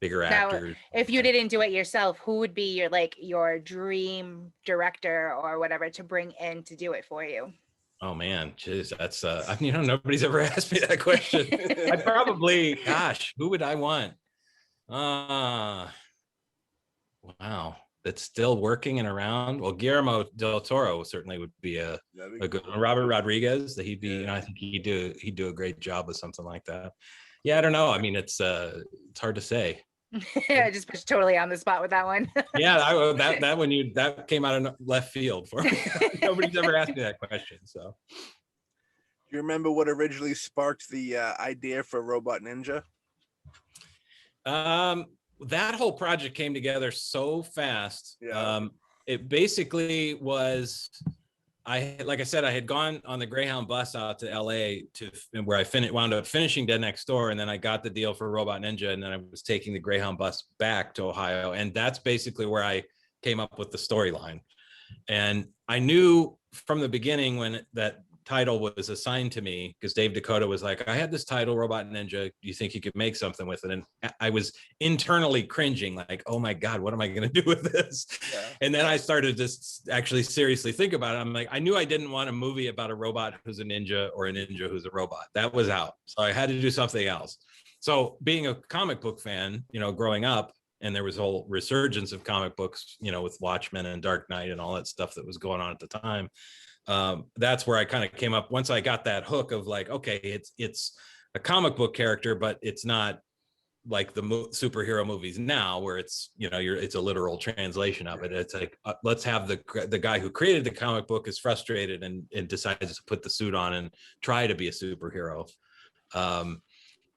bigger actors. If you didn't do it yourself, who would be your dream director or whatever to bring in to do it for you? Oh man, geez, that's nobody's ever asked me that question. I probably, who would I want? Wow. that's still working and around. Well, Guillermo del Toro certainly would be a good one. Robert Rodriguez, that he'd be, you know, I think he'd do a great job with something like that. Yeah, I don't know. I mean, it's hard to say. I just put you totally on the spot with that one. Yeah, that came out of left field for me. Nobody's ever asked me that question. So, Do you remember what originally sparked the idea for Robot Ninja? that whole project came together so fast. Yeah. It basically was, like I said, I had gone on the Greyhound bus out to LA where I wound up finishing Dead Next Door, and then I got the deal for Robot Ninja, and then I was taking the Greyhound bus back to Ohio, and that's basically where I came up with the storyline. And I knew from the beginning when that title was assigned to me, because Dave Dacoto was like, I had this title, Robot Ninja, do you think you could make something with it? And I was internally cringing, like, oh my God, what am I going to do with this? Yeah. And then I started to actually seriously think about it. I'm like, I knew I didn't want a movie about a robot who's a ninja or a ninja who's a robot. That was out. So I had to do something else. So being a comic book fan, growing up, and there was a whole resurgence of comic books, with Watchmen and Dark Knight and all that stuff that was going on at the time. That's where I kind of came up once I got that hook of like, okay, it's a comic book character, but it's not like the superhero movies now where it's, it's a literal translation of it. It's like, let's have the guy who created the comic book is frustrated and decides to put the suit on and try to be a superhero.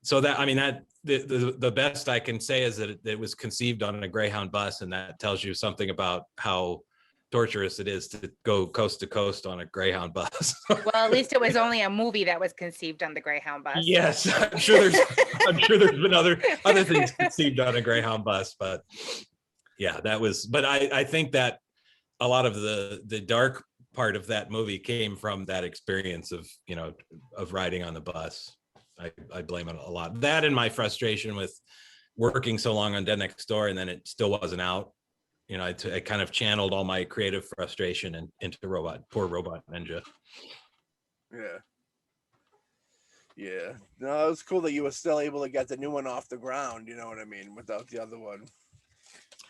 So that, I mean, that the best I can say is that it was conceived on a Greyhound bus, and that tells you something about how torturous it is to go coast to coast on a Greyhound bus. Well, at least it was only a movie that was conceived on the Greyhound bus. Yes, I'm sure there's been other things conceived on a Greyhound bus, but yeah, that was. But I think that a lot of the dark part of that movie came from that experience of riding on the bus. I blame it a lot. That and my frustration with working so long on Dead Next Door, and then it still wasn't out. I kind of channeled all my creative frustration into poor Robot Ninja. Yeah. No, it was cool that you were still able to get the new one off the ground, you know what I mean, without the other one.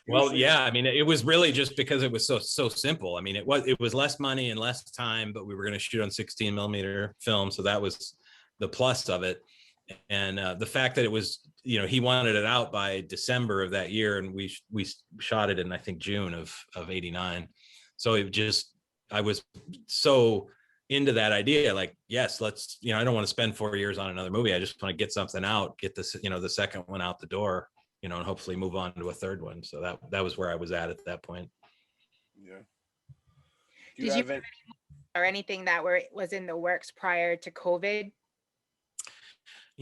Well, yeah, I mean, it was really just because it was so simple. I mean, it was less money and less time, but we were going to shoot on 16 millimeter film. So that was the plus of it. And the fact that it was, he wanted it out by December of that year, and we shot it in, I think, June of '89. So I was so into that idea, like, yes, let's, I don't want to spend 4 years on another movie. I just want to get something out, get this, the second one out the door, and hopefully move on to a third one. So that was where I was at that point. Yeah. Did you have or anything that was in the works prior to COVID?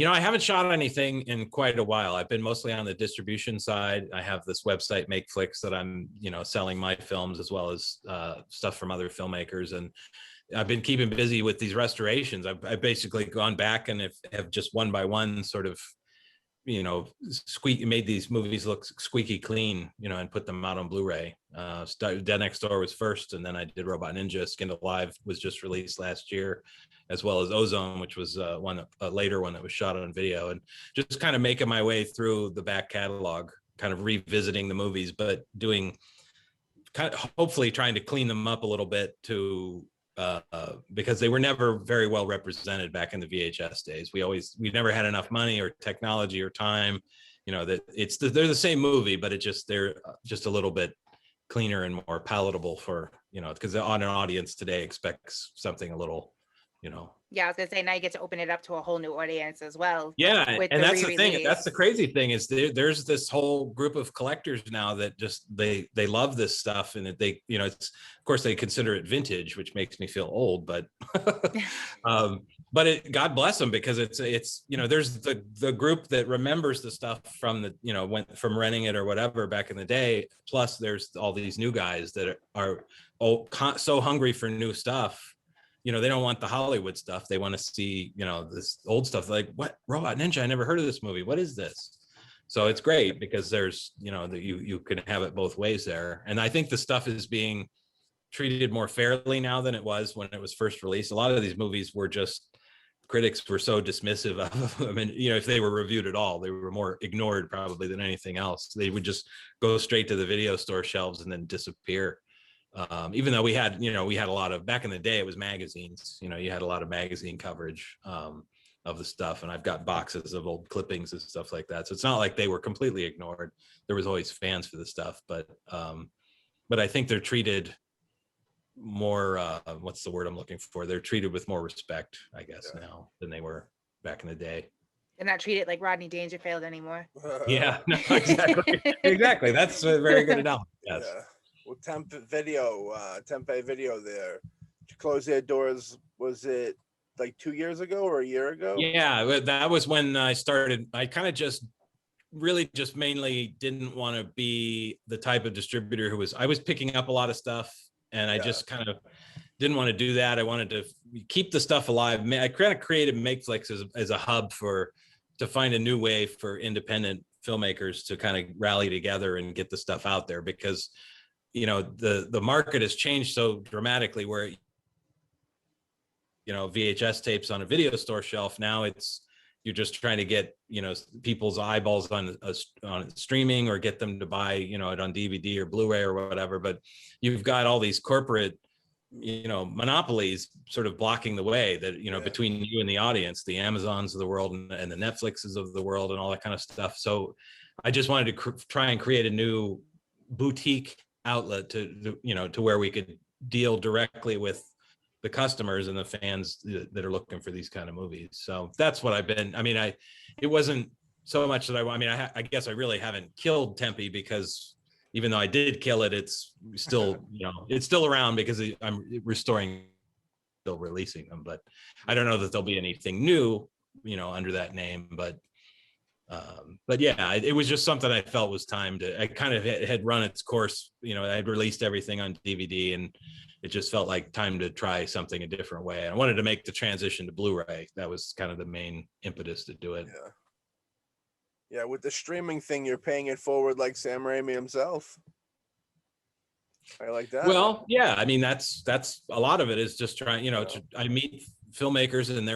I haven't shot anything in quite a while. I've been mostly on the distribution side. I have this website, MakeFlix, that I'm, selling my films as well as stuff from other filmmakers. And I've been keeping busy with these restorations. I've basically gone back and have just one by one sort of, made these movies look squeaky clean, and put them out on Blu-ray. Dead Next Door was first, and then I did Robot Ninja. Skinned Alive was just released last year, as well as Ozone, which was a later one that was shot on video, and just kind of making my way through the back catalog, kind of revisiting the movies, but doing hopefully trying to clean them up a little bit because they were never very well represented back in the VHS days. We never had enough money or technology or time, that they're the same movie, but they're just a little bit cleaner and more palatable for, because an audience today expects something a little, Yeah, I was gonna say, now you get to open it up to a whole new audience as well. Yeah, and that's the thing. That's the crazy thing is there's this whole group of collectors now that just they love this stuff, and that they, it's, of course they consider it vintage, which makes me feel old, but but God bless them, because it's there's the group that remembers the stuff from the went from renting it or whatever back in the day. Plus there's all these new guys that are so hungry for new stuff. They don't want the Hollywood stuff. They want to see, this old stuff. Like, what, Robot Ninja? I never heard of this movie. What is this? So it's great because there's, that you can have it both ways there. And I think the stuff is being treated more fairly now than it was when it was first released. A lot of these movies were just critics were so dismissive of them. And, you know, if they were reviewed at all, they were more ignored probably than anything else. They would just go straight to the video store shelves and then disappear. Even though we had a lot of, back in the day, it was magazines, you know, you had a lot of magazine coverage of the stuff. And I've got boxes of old clippings and stuff like that. So it's not like they were completely ignored. There was always fans for the stuff, but I think they're treated more, what's the word I'm looking for? They're treated with more respect, I guess, now than they were back in the day. They're not treated like Rodney Dangerfield anymore. Yeah, no, exactly. Exactly. That's a very good analogy. Yes. Yeah. Well, Tempe Video there, to close their doors, was it like 2 years ago or a year ago? Yeah, that was when I started. I kind of just mainly didn't want to be the type of distributor I was picking up a lot of stuff, and I just kind of didn't want to do that. I wanted to keep the stuff alive. I kind of created Makeflix as a hub to find a new way for independent filmmakers to kind of rally together and get the stuff out there, because, you know, the market has changed so dramatically, where, you know, VHS tapes on a video store shelf. Now you're just trying to get, you know, people's eyeballs on streaming, or get them to buy, you know, it on DVD or Blu-ray or whatever. But you've got all these corporate, you know, monopolies sort of blocking the way, that, you know, between you and the audience, the Amazons of the world and the Netflixes of the world and all that kind of stuff. So I just wanted to try and create a new boutique outlet to where we could deal directly with the customers and the fans that are looking for these kind of movies. So that's what I've been. I mean, it wasn't so much that I guess I really haven't killed Tempe, because even though I did kill it, it's still, you know, it's still around, because I'm restoring, still releasing them. But I don't know that there'll be anything new, you know, under that name. But yeah, it was just something I felt was time to. I kind of had run its course. You know, I'd released everything on DVD, and it just felt like time to try something a different way. I wanted to make the transition to Blu-ray. That was kind of the main impetus to do it. Yeah, with the streaming thing, you're paying it forward like Sam Raimi himself. I like that. Well, yeah, I mean, that's a lot of it is just trying, you know, I meet filmmakers, and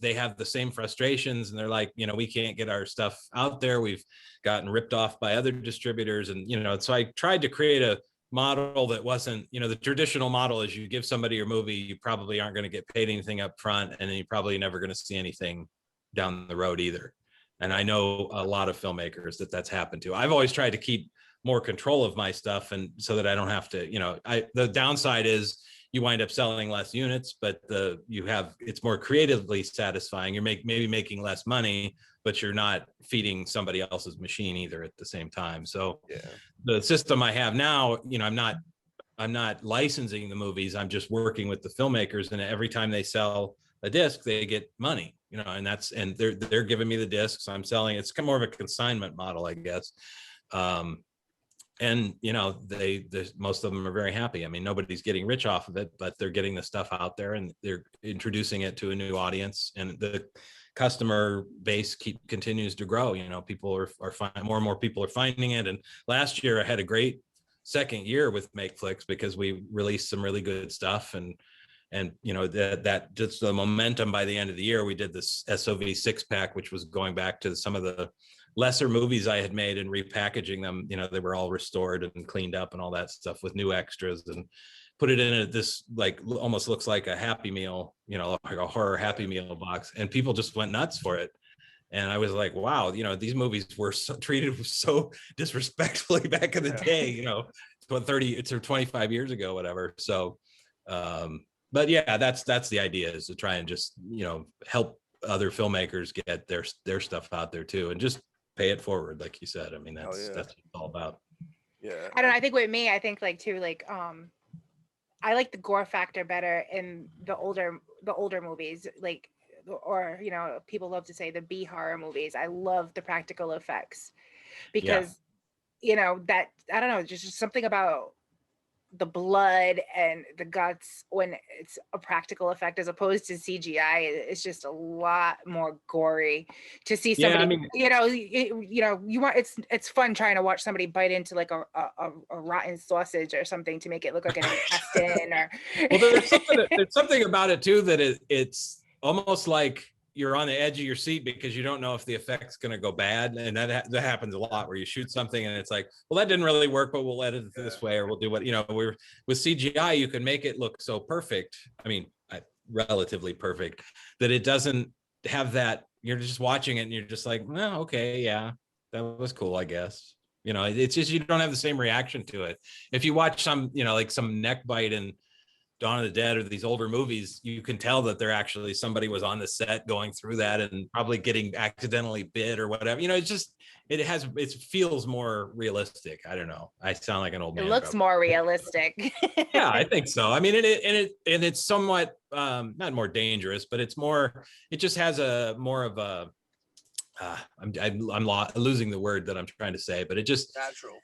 they have the same frustrations, and they're like, you know, we can't get our stuff out there. We've gotten ripped off by other distributors. And, you know, so I tried to create a model that wasn't, you know, the traditional model is you give somebody your movie, you probably aren't going to get paid anything up front, and then you're probably never going to see anything down the road either. And I know a lot of filmmakers that's happened to. I've always tried to keep more control of my stuff, and so that I don't have to, you know, the downside is you wind up selling less units, but it's more creatively satisfying. You're maybe making less money, but you're not feeding somebody else's machine either at the same time. So the system I have now, you know, I'm not licensing the movies. I'm just working with the filmmakers, and every time they sell a disc, they get money, you know, and they're giving me the discs. I'm selling. It's more of a consignment model, I guess. And, you know, most of them are very happy. I mean, nobody's getting rich off of it, but they're getting the stuff out there, and they're introducing it to a new audience, and the customer base continues to grow. You know, people are more and more people are finding it. And last year I had a great second year with Makeflix, because we released some really good stuff, and you know, that just the momentum. By the end of the year, we did this SOV 6-pack, which was going back to some of the lesser movies I had made and repackaging them. You know, they were all restored and cleaned up and all that stuff with new extras, and put it in this, like, almost looks like a Happy Meal, you know, like a horror Happy Meal box, and people just went nuts for it. And I was like, wow, you know, these movies were treated so disrespectfully back in the day, you know, 30 or 25 years ago, whatever. So, but yeah, that's the idea, is to try and just, you know, help other filmmakers get their stuff out there too, and just pay it forward, like you said. I mean, that's what it's all about. Yeah. I don't know. I think with me, I think like too, like I like the gore factor better in the older movies, like, or, you know, people love to say the B horror movies. I love the practical effects, because you know, that, I don't know, just something about the blood and the guts when it's a practical effect as opposed to CGI. It's just a lot more gory to see somebody. I mean, you know, you want, it's fun trying to watch somebody bite into like a rotten sausage or something to make it look like an intestine. Or well, there's something about it too, that it's almost like you're on the edge of your seat because you don't know if the effect's going to go bad, and that happens a lot where you shoot something and it's like, well, that didn't really work, but we'll edit it this way, or we'll do what, you know, we're with CGI, you can make it look so perfect. I mean, relatively perfect, that it doesn't have that. You're just watching it and you're just like, well, okay, yeah, that was cool, I guess. You know, it's just, you don't have the same reaction to it. If you watch some, you know, like some neck bite in Dawn of the Dead or these older movies, you can tell that they're actually, somebody was on the set going through that and probably getting accidentally bit or whatever. You know, it's just, it feels more realistic. I don't know. I sound like an old man. It looks more realistic. Yeah, I think so. I mean, and it's somewhat not more dangerous, but it's more, it just has a more of a I'm losing the word that I'm trying to say, but it just natural.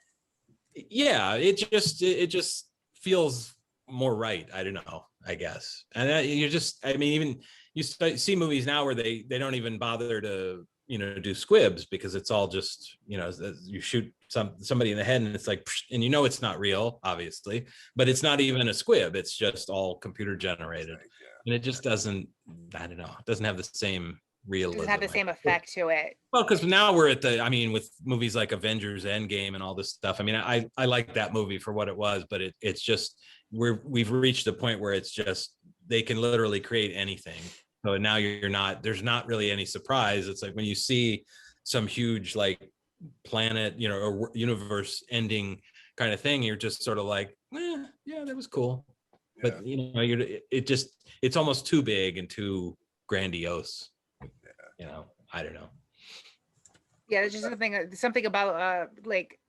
Yeah, it just feels more right. I don't know, I guess. And you're just, I mean, even you see movies now where they don't even bother to, you know, do squibs, because it's all just, you know, you shoot somebody in the head and it's like, and you know, it's not real, obviously, but it's not even a squib. It's just all computer generated. Right, yeah. And it just doesn't, I don't know, it doesn't have the same realism. Doesn't have the same effect to it. Well, because now we're at I mean, with movies like Avengers Endgame and all this stuff, I mean, I like that movie for what it was, but it's just, we've reached a point where it's just, they can literally create anything. So now there's not really any surprise. It's like when you see some huge like planet, you know, or universe ending kind of thing, you're just sort of like, yeah, that was cool. Yeah. But you know, it's almost too big and too grandiose. You know, I don't know. Yeah, there's just something about like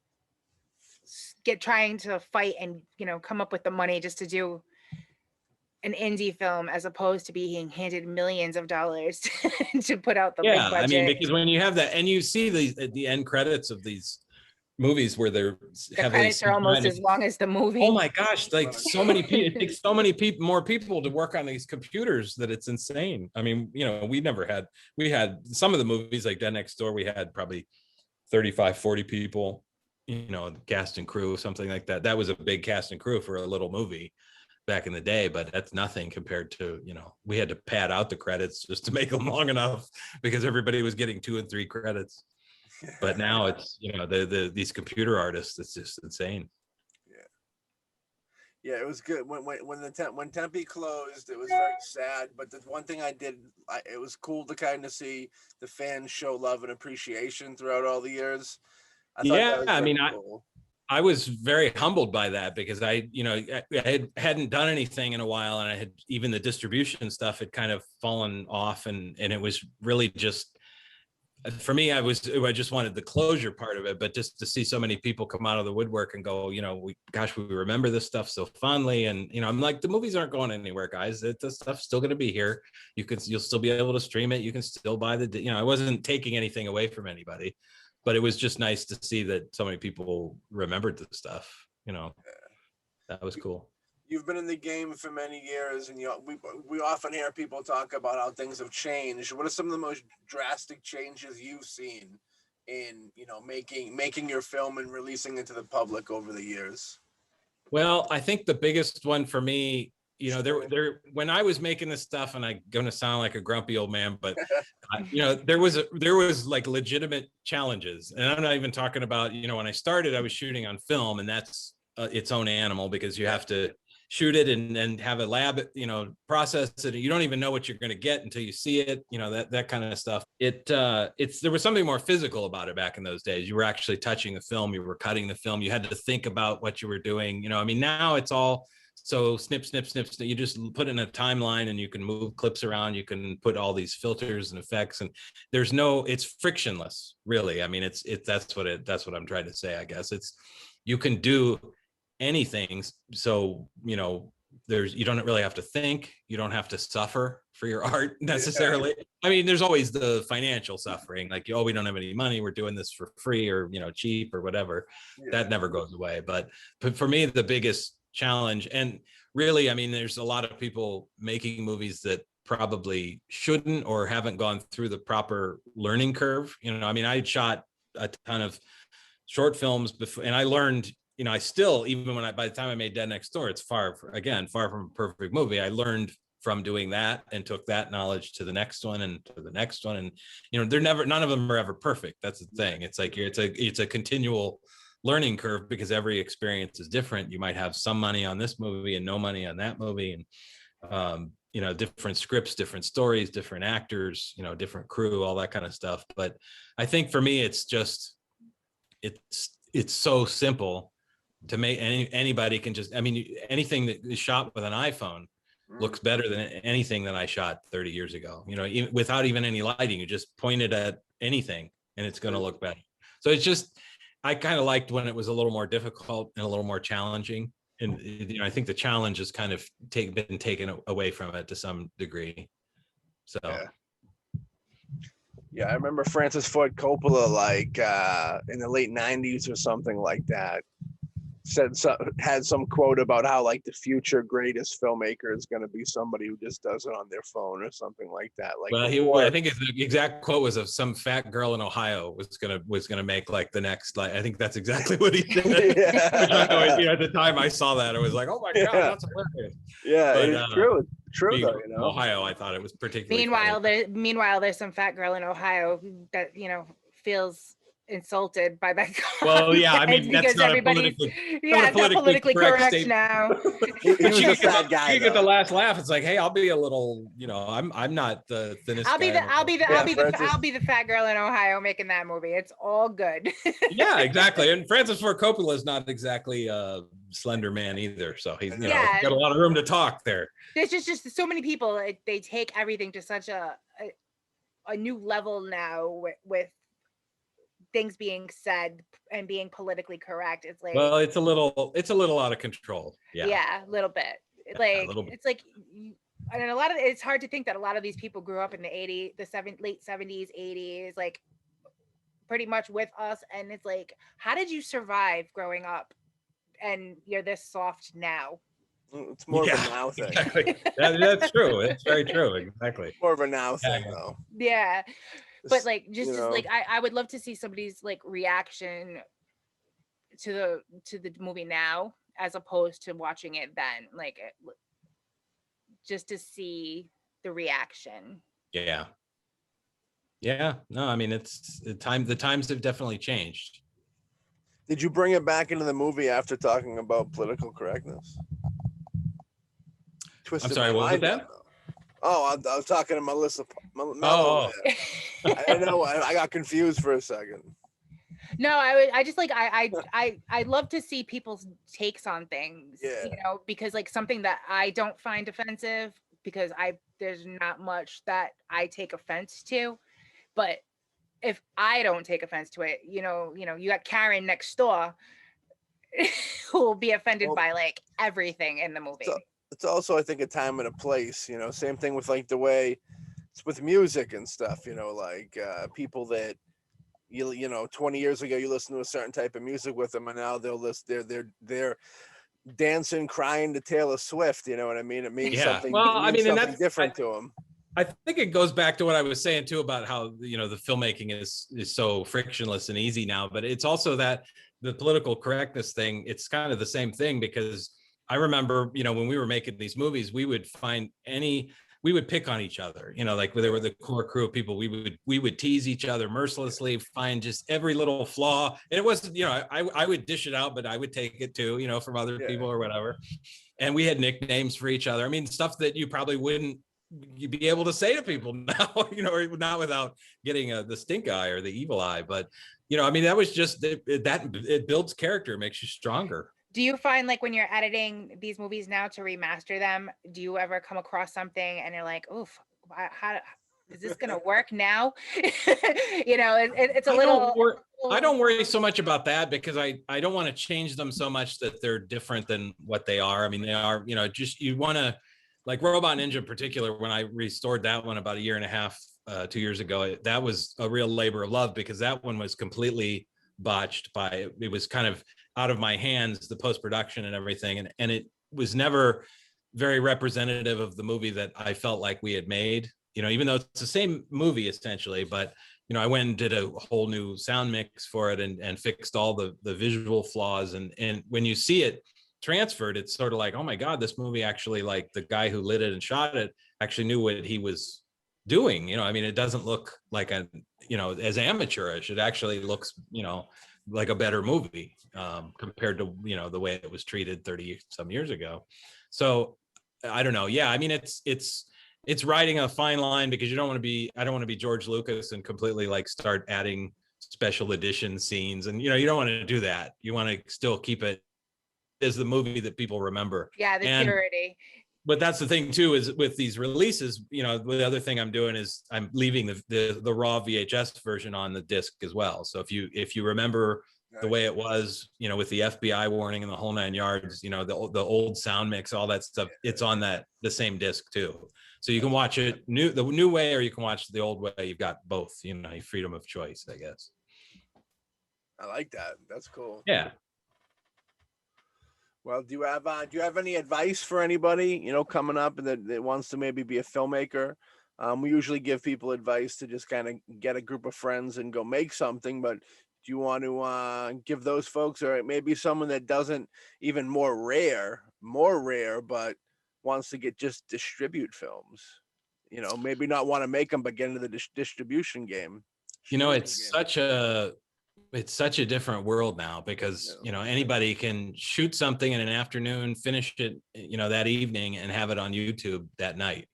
trying to fight and, you know, come up with the money just to do an indie film, as opposed to being handed millions of dollars to put out the big budget. I mean, because when you have that, and you see the end credits of these movies where the credits are almost as long as the movie. Oh my gosh, like so many people, it takes so many more people to work on these computers that it's insane. I mean, you know, we had some of the movies like Dead Next Door, we had probably 35, 40 people, you know, cast and crew, something like that. That was a big cast and crew for a little movie back in the day, but that's nothing compared to, you know, we had to pad out the credits just to make them long enough because everybody was getting 2 and 3 credits. But now it's, you know, these computer artists, it's just insane. Yeah, it was good when Tempe closed. It was very sad, but the one thing it was cool to kind of see the fans show love and appreciation throughout all the years. I mean, cool. I was very humbled by that, because I hadn't done anything in a while, and I had, even the distribution stuff had kind of fallen off, and it was really just, for me, I just wanted the closure part of it, but just to see so many people come out of the woodwork and go, you know, we remember this stuff so fondly. And, you know, I'm like, the movies aren't going anywhere, guys. The stuff's still going to be here. You'll still be able to stream it. You can still buy you know, I wasn't taking anything away from anybody, but it was just nice to see that so many people remembered the stuff, you know. That was cool. You've been in the game for many years, and we often hear people talk about how things have changed. What are some of the most drastic changes you've seen in, you know, making your film and releasing it to the public over the years? Well, I think the biggest one for me, you know, there when I was making this stuff, and I'm going to sound like a grumpy old man, but you know, there was like legitimate challenges, and I'm not even talking about, you know, when I started, I was shooting on film, and that's its own animal, because you have to shoot it and have a lab, you know, process it. You don't even know what you're going to get until you see it, you know, that kind of stuff. There was something more physical about it back in those days. You were actually touching the film, you were cutting the film, you had to think about what you were doing. You know, I mean, now it's all so snip, snip, snip, snip. You just put it in a timeline and you can move clips around. You can put all these filters and effects, and it's frictionless, really. I mean, that's what I'm trying to say, I guess. You can do anything, so, you know, you don't really have to think, you don't have to suffer for your art necessarily. I mean, there's always the financial suffering, like, oh, we don't have any money, we're doing this for free, or, you know, cheap or whatever. That never goes away. But for me, the biggest challenge, and really, I mean, there's a lot of people making movies that probably shouldn't or haven't gone through the proper learning curve. You know, I mean, I shot a ton of short films before, and I learned, you know, I still, even by the time I made Dead Next Door, it's far from a perfect movie. I learned from doing that and took that knowledge to the next one and to the next one. And, none of them are ever perfect. That's the thing. It's like, it's a continual learning curve because every experience is different. You might have some money on this movie and no money on that movie. And, different scripts, different stories, different actors, different crew, all that kind of stuff. But I think for me, it's just, it's so simple to make. Anybody can just, anything that is shot with an iPhone looks better than anything that I shot 30 years ago, even without even any lighting. You just point it at anything and it's going to look better. So it's just, I kind of liked when it was a little more difficult and a little more challenging. And I think the challenge has kind of been taken away from it to some degree. So yeah, I remember Francis Ford Coppola, like in the late 90s or something like that, had some quote about how like the future greatest filmmaker is going to be somebody who just does it on their phone or something like that. Like, well, I think the exact quote was of some fat girl in Ohio was gonna make like the next, like, I think that's exactly what he said. Yeah. At the time I saw that, I was like, oh my God, that's hilarious. Yeah, but, it's true though. Ohio, I thought it was particularly meanwhile there's some fat girl in Ohio that feels insulted by that comment. Well, yeah, that's not politically, it's not politically correct now. He's a fat guy. You get the last laugh. It's like, hey, I'll be a little, I'm not the thinnest. I'll be the fat girl in Ohio making that movie. It's all good. Yeah, exactly. And Francis Ford Coppola is not exactly a slender man either, so he's got a lot of room to talk there. There's just so many people. They take everything to such a new level now with things being said and being politically correct. It's like, well, it's a little out of control. Yeah, a little bit. Like, it's like, and it's hard to think that a lot of these people grew up in the late 70s, 80s, like pretty much with us. And it's like, how did you survive growing up and you're this soft now? It's more of a now thing. Exactly. That's true. It's very true. Exactly. More of a now thing though. Yeah. But like, like, I would love to see somebody's like reaction to the movie now, as opposed to watching it then, like, just to see the reaction. Yeah. No, it's the times have definitely changed. Did you bring it back into the movie after talking about political correctness? I'm sorry, what was that? Oh, I was talking to Melissa. I know. I got confused for a second. No, I just like, I love to see people's takes on things. Yeah. Because like something that I don't find offensive, because there's not much that I take offense to, but if I don't take offense to it, you got Karen next door who will be offended by like everything in the movie. It's also, I think, a time and a place, same thing with like the way it's with music and stuff, like people that 20 years ago you listen to a certain type of music with them, and now they're dancing, crying to Taylor Swift. You know what I mean? It means something. Well, something different to them. I think it goes back to what I was saying too about how the filmmaking is so frictionless and easy now, but it's also that the political correctness thing. It's kind of the same thing, because I remember, when we were making these movies, we would pick on each other, like there were the core crew of people. We would tease each other mercilessly, find just every little flaw. And it wasn't, I would dish it out, but I would take it too, from other people or whatever. And we had nicknames for each other. Stuff that you probably wouldn't be able to say to people now, or not without getting the stink eye or the evil eye. But, that was just, it builds character, makes you stronger. Do you find like when you're editing these movies now to remaster them, do you ever come across something and you're like, oof, how is this going to work now? It's a little. I don't worry so much about that, because I don't want to change them so much that they're different than what they are. They are, just, you want to, like Robot Ninja in particular, when I restored that one about 1.5 years, 2 years ago, that was a real labor of love, because that one was completely botched it was kind of out of my hands, the post-production and everything. And it was never very representative of the movie that I felt like we had made, even though it's the same movie essentially, but, I went and did a whole new sound mix for it and fixed all the visual flaws. And when you see it, transferred, it's sort of like, oh my God, this movie actually, like the guy who lit it and shot it actually knew what he was doing. You know, I mean, it doesn't look like a, you know, as amateurish. It actually looks, you know, like a better movie compared to, you know, the way it was treated 30 some years ago. So I don't know. Yeah, I mean, it's riding a fine line, because you don't want to be, I don't want to be George Lucas and completely like start adding special edition scenes, and you know, you don't want to do that. You want to still keep it as the movie that people remember. Yeah, the And purity. but that's the thing too, is with these releases, you know, the other thing I'm doing is I'm leaving the raw VHS version on the disc as well. So if you remember the way it was, you know, with the FBI warning and the whole 9 yards, you know, the old sound mix, all that stuff, it's on the same disc too. So you can watch it the new way, or you can watch the old way. You've got both, you know, freedom of choice, I guess. I like that. That's cool. Yeah. Well, do you have any advice for anybody, you know, coming up that wants to maybe be a filmmaker? We usually give people advice to just kind of get a group of friends and go make something, but do you want to give those folks, or maybe someone that doesn't, even more rare, but wants to just distribute films? You know, maybe not want to make them, but get into the distribution game. You know, it's such a different world now, because you know, anybody can shoot something in an afternoon, finish it, you know, that evening, and have it on YouTube that night.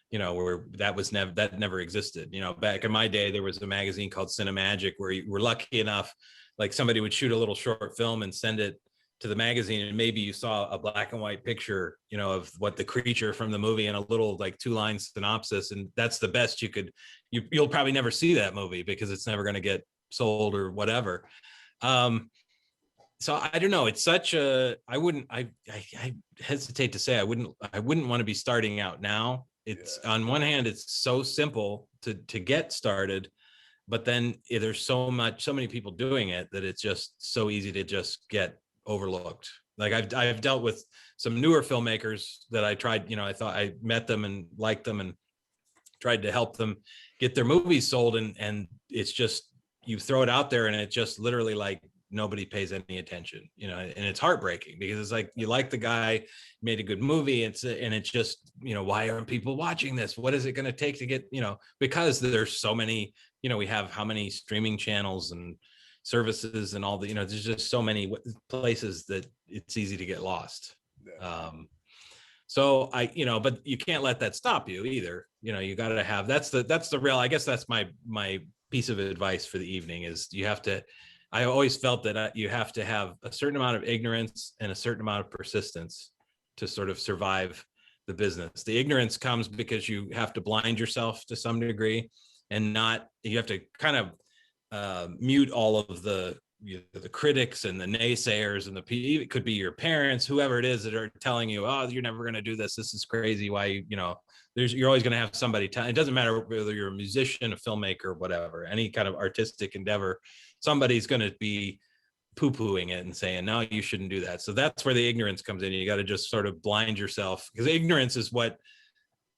You know, where that never existed. You know, back in my day, there was a magazine called Cinemagic where you were lucky enough, like somebody would shoot a little short film and send it to the magazine, and maybe you saw a black and white picture, you know, of what the creature from the movie, and a little like 2-line synopsis, and that's the best you could. You'll probably never see that movie because it's never going to get sold or whatever. So I don't know. It's such a. I hesitate to say I wouldn't want to be starting out now. It's on one hand, it's so simple to get started, but then there's so many people doing it that it's just so easy to just get overlooked. Like I've dealt with some newer filmmakers that I tried, you know, I thought I met them and liked them and tried to help them get their movies sold, and it's just, you throw it out there and it just literally like nobody pays any attention, you know, and it's heartbreaking, because it's like, you like the guy, made a good movie, and it's just, you know, why aren't people watching this? What is it going to take to get, you know, because there's so many, you know, we have how many streaming channels and services and all the, you know, there's just so many places that it's easy to get lost. So you know, but you can't let that stop you either. You know, you got to have, that's the real, I guess that's my piece of advice for the evening, is you have to, I always felt that you have to have a certain amount of ignorance and a certain amount of persistence to sort of survive the business. The ignorance comes because you have to blind yourself to some degree, and you have to kind of mute all of the critics and the naysayers, and it could be your parents, whoever it is, that are telling you, oh, you're never going to do this. This is crazy. Why, you know, you're always going to have somebody tell. It doesn't matter whether you're a musician, a filmmaker, whatever, any kind of artistic endeavor, somebody's going to be poo-pooing it and saying, no, you shouldn't do that. So that's where the ignorance comes in. You got to just sort of blind yourself, because ignorance is what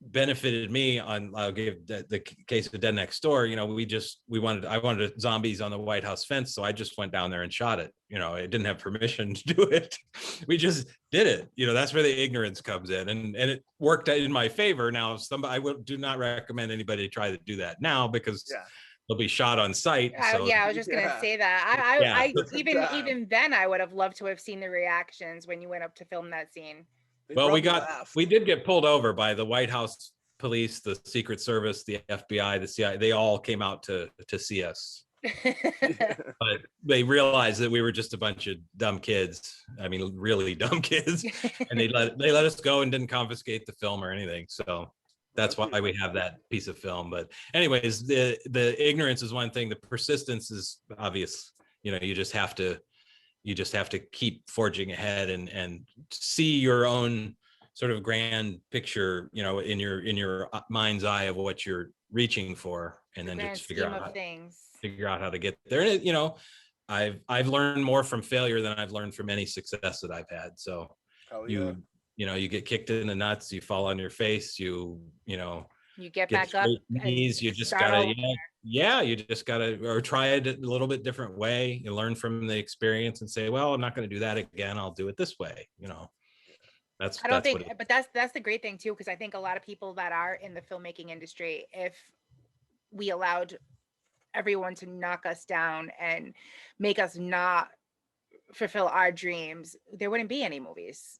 benefited me on, I'll give the case of Dead Next Door. You know, I wanted zombies on the White House fence, so I just went down there and shot it. You know, I didn't have permission to do it. We just did it. You know, that's where the ignorance comes in, and it worked in my favor. Now, I do not recommend anybody try to do that now, because they'll be shot on sight. So I was just gonna say that. I even then I would have loved to have seen the reactions when you went up to film that scene. Well, we did get pulled over by the White House police, the Secret Service, the FBI, the CIA. They all came out to see us. But they realized that we were just a bunch of dumb kids. I mean, really dumb kids. And they let us go and didn't confiscate the film or anything. So that's why we have that piece of film. But anyways, the ignorance is one thing. The persistence is obvious. You know, you just have to keep forging ahead and see your own sort of grand picture, you know, in your mind's eye of what you're reaching for, and then just figure out how to get there. And you know, I've learned more from failure than I've learned from any success that I've had. So you know, you get kicked in the nuts, you fall on your face, you know, You get get back up straight and knees. You just start gotta, over. yeah, you just gotta, or try it a little bit different way. You learn from the experience and say, well, I'm not going to do that again. I'll do it this way. You know, I don't that's think, what it, but that's the great thing too, because I think a lot of people that are in the filmmaking industry, if we allowed everyone to knock us down and make us not fulfill our dreams, there wouldn't be any movies.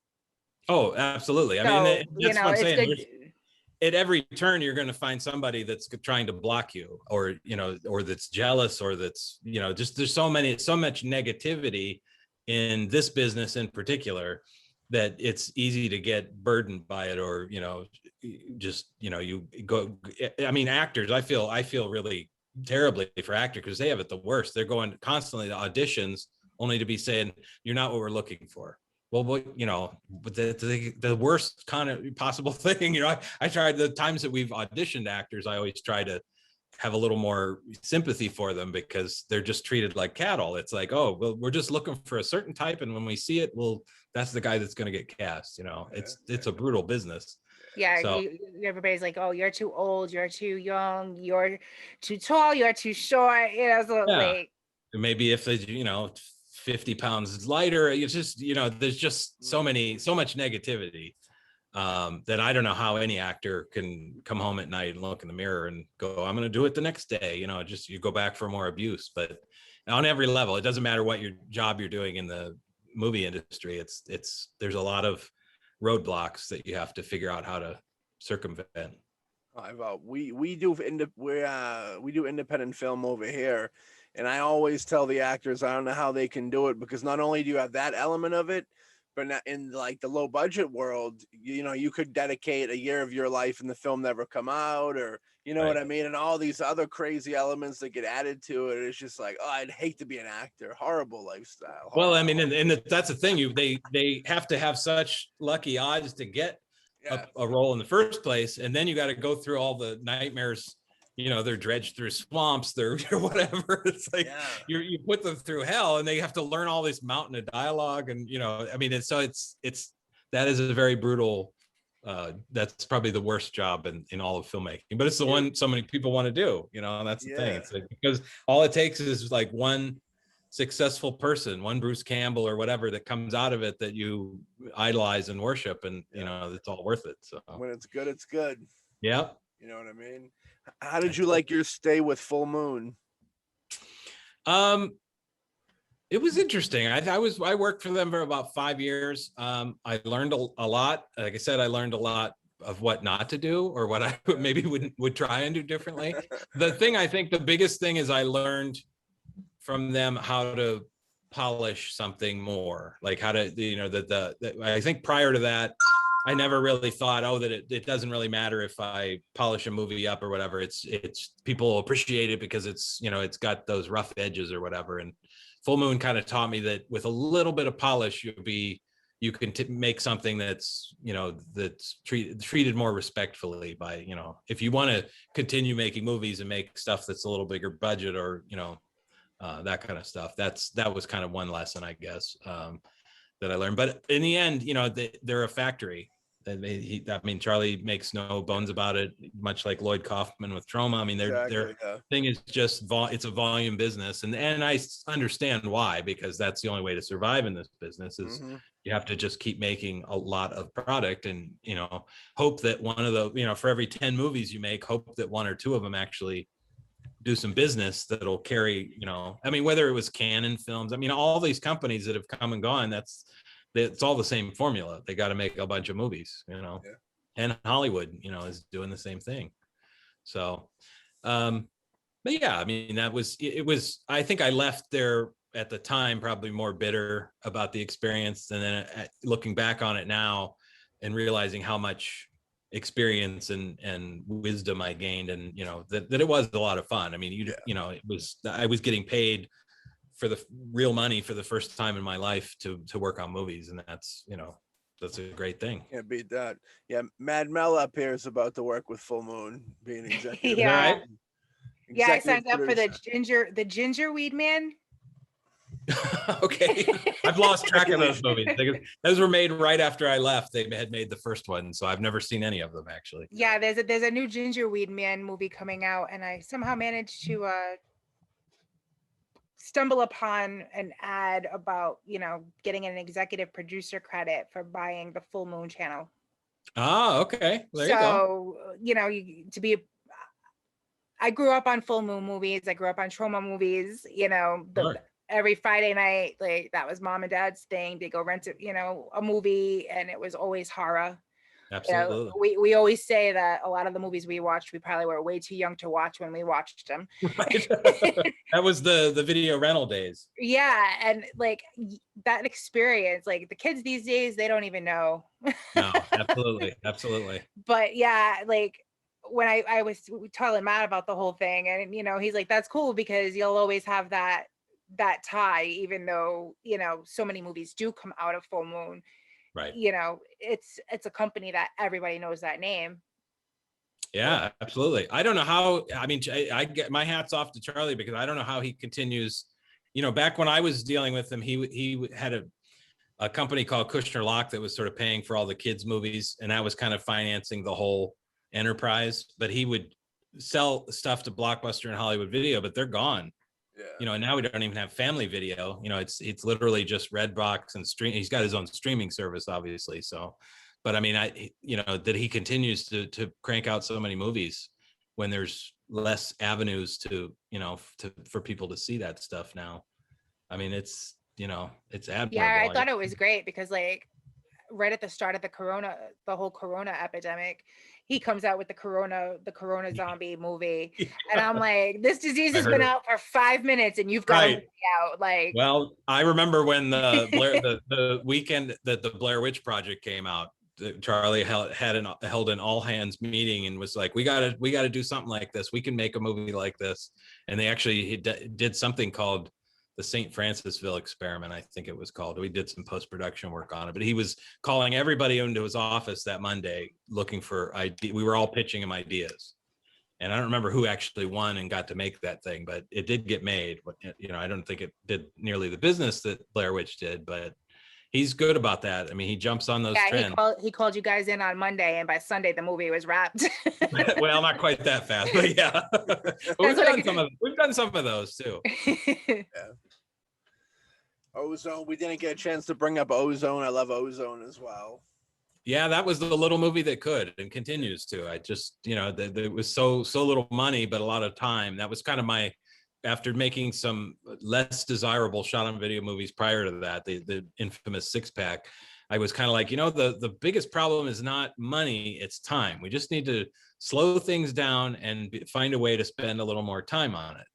oh, absolutely. I mean, So, you that's know, what I'm it's saying. good. At every turn, you're going to find somebody that's trying to block you, or, you know, or that's jealous, or that's, you know, just there's so much negativity in this business in particular, that it's easy to get burdened by it, or, you know, just, you know, you go, I mean, actors, I feel really terribly for actors, because they have it the worst. They're going constantly to auditions only to be saying, you're not what we're looking for. Well, what, you know, but the worst kind of possible thing, you know, I tried, the times that we've auditioned actors, I always try to have a little more sympathy for them, because they're just treated like cattle. It's like, oh, well, we're just looking for a certain type, and when we see it, well, that's the guy that's going to get cast. You know, it's a brutal business. Yeah, So everybody's like, oh, you're too old, you're too young, you're too tall, you're too short. You know, so yeah, like, maybe if they, you know, 50 pounds lighter, it's just, you know, there's just so much negativity, that I don't know how any actor can come home at night and look in the mirror and go, I'm going to do it the next day. You know, just, you go back for more abuse. But on every level, it doesn't matter what your job you're doing in the movie industry. There's a lot of roadblocks that you have to figure out how to circumvent. We do independent film over here, and I always tell the actors, I don't know how they can do it, because not only do you have that element of it, but in like the low budget world, you know, you could dedicate a year of your life and the film never come out, or you know what I mean, and all these other crazy elements that get added to it. It's just like, oh, I'd hate to be an actor. Horrible lifestyle. Well, I mean, and that's the thing. They have to have such lucky odds to get a role in the first place, and then you got to go through all the nightmares. You know, they're dredged through swamps, they're whatever. It's like you put them through hell, and they have to learn all this mountain of dialogue, and you know, I mean, it's that is a very brutal. That's probably the worst job in all of filmmaking, but it's the one so many people want to do. You know, and that's the thing. It's like, because all it takes is like one successful person, one Bruce Campbell or whatever, that comes out of it that you idolize and worship, and you know, it's all worth it. So when it's good, it's good. Yeah. You know what I mean? How did you like your stay with Full Moon? It was interesting. I worked for them for about 5 years. I learned a lot. Like I said, I learned a lot of what not to do, or what I maybe would try and do differently. The thing, I think the biggest thing is I learned from them how to polish something more, like how to, you know, I think prior to that, I never really thought, oh, that it doesn't really matter if I polish a movie up or whatever. It's people appreciate it because it's, you know, it's got those rough edges or whatever. And Full Moon kind of taught me that with a little bit of polish, you can make something that's, you know, that's treated more respectfully by, you know, if you want to continue making movies and make stuff that's a little bigger budget, or, you know, that kind of stuff. That was kind of one lesson, I guess, that I learned. But in the end, you know, they're a factory. I mean, Charlie makes no bones about it, much like Lloyd Kaufman with Troma. I mean, their thing is just it's a volume business, and I understand why, because that's the only way to survive in this business is you have to just keep making a lot of product, and you know, hope that one of the, you know, for every 10 movies you make, hope that 1 or 2 of them actually do some business that'll carry, you know, I mean, whether it was Canon Films, I mean, all these companies that have come and gone, it's all the same formula. They got to make a bunch of movies, you know, and Hollywood, you know, is doing the same thing. So, but yeah, I mean, it was, I think I left there at the time probably more bitter about the experience, and then looking back on it now and realizing how much experience and wisdom I gained, and you know, that it was a lot of fun. I mean, you know, I was getting paid for the real money for the first time in my life to work on movies, and that's, you know, that's a great thing. Can't beat that. Yeah, Mad Mel up here is about to work with Full Moon, being executive. Yeah. Right? Yeah, I signed up for the ginger weed man. Okay, I've lost track of those movies. Those were made right after I left. They had made the first one, so I've never seen any of them actually. Yeah, there's a new Gingerweed Man movie coming out, and I somehow managed to stumble upon an ad about, getting an executive producer credit for buying the Full Moon channel. Ah, okay. There you go. I grew up on Full Moon movies. I grew up on trauma movies. Sure. Every Friday night, like that was mom and dad's thing. They go rent a movie, and it was always horror. Absolutely. We always say that a lot of the movies we watched, we probably were way too young to watch when we watched them. Right. That was the video rental days. Yeah, and like that experience, like the kids these days, they don't even know. No, absolutely. But yeah, like when I was telling Matt about the whole thing, and he's like, that's cool because you'll always have that tie, even though so many movies do come out of Full Moon. Right. It's a company that everybody knows that name. Yeah, absolutely. I don't know how, I mean, I get my hats off to Charlie because I don't know how he continues. Back when I was dealing with him, he had a company called Kushner Lock that was sort of paying for all the kids' movies, and that was kind of financing the whole enterprise. But he would sell stuff to Blockbuster and Hollywood Video, but they're gone. Yeah. And now we don't even have Family Video. It's literally just Redbox and stream. He's got his own streaming service, obviously. So, but I mean, that he continues to crank out so many movies when there's less avenues for people to see that stuff now. I mean, it's admirable. Yeah, I thought it was great because like right at the start of the whole Corona epidemic, he comes out with the Corona zombie movie. Yeah. And I'm like, this disease has been out for 5 minutes and you've got a movie out. Like, well, I remember when the weekend that the Blair Witch Project came out, Charlie held an all hands meeting and was like, we got to do something like this. We can make a movie like this. And they actually did something called the St. Francisville experiment, I think it was called. We did some post-production work on it, but he was calling everybody into his office that Monday looking for ideas. We were all pitching him ideas. And I don't remember who actually won and got to make that thing, but it did get made. But, I don't think it did nearly the business that Blair Witch did, but he's good about that. I mean, he jumps on those trends. He called you guys in on Monday, and by Sunday, the movie was wrapped. Well, not quite that fast, but yeah. We've done some of those too. Yeah. Ozone. We didn't get a chance to bring up Ozone. I love Ozone as well. Yeah, that was the little movie that could and continues to. I just, it was so little money, but a lot of time. That was kind of after making some less desirable shot on video movies prior to that, the infamous Six Pack, I was kind of like, the biggest problem is not money, it's time. We just need to slow things down and find a way to spend a little more time on it,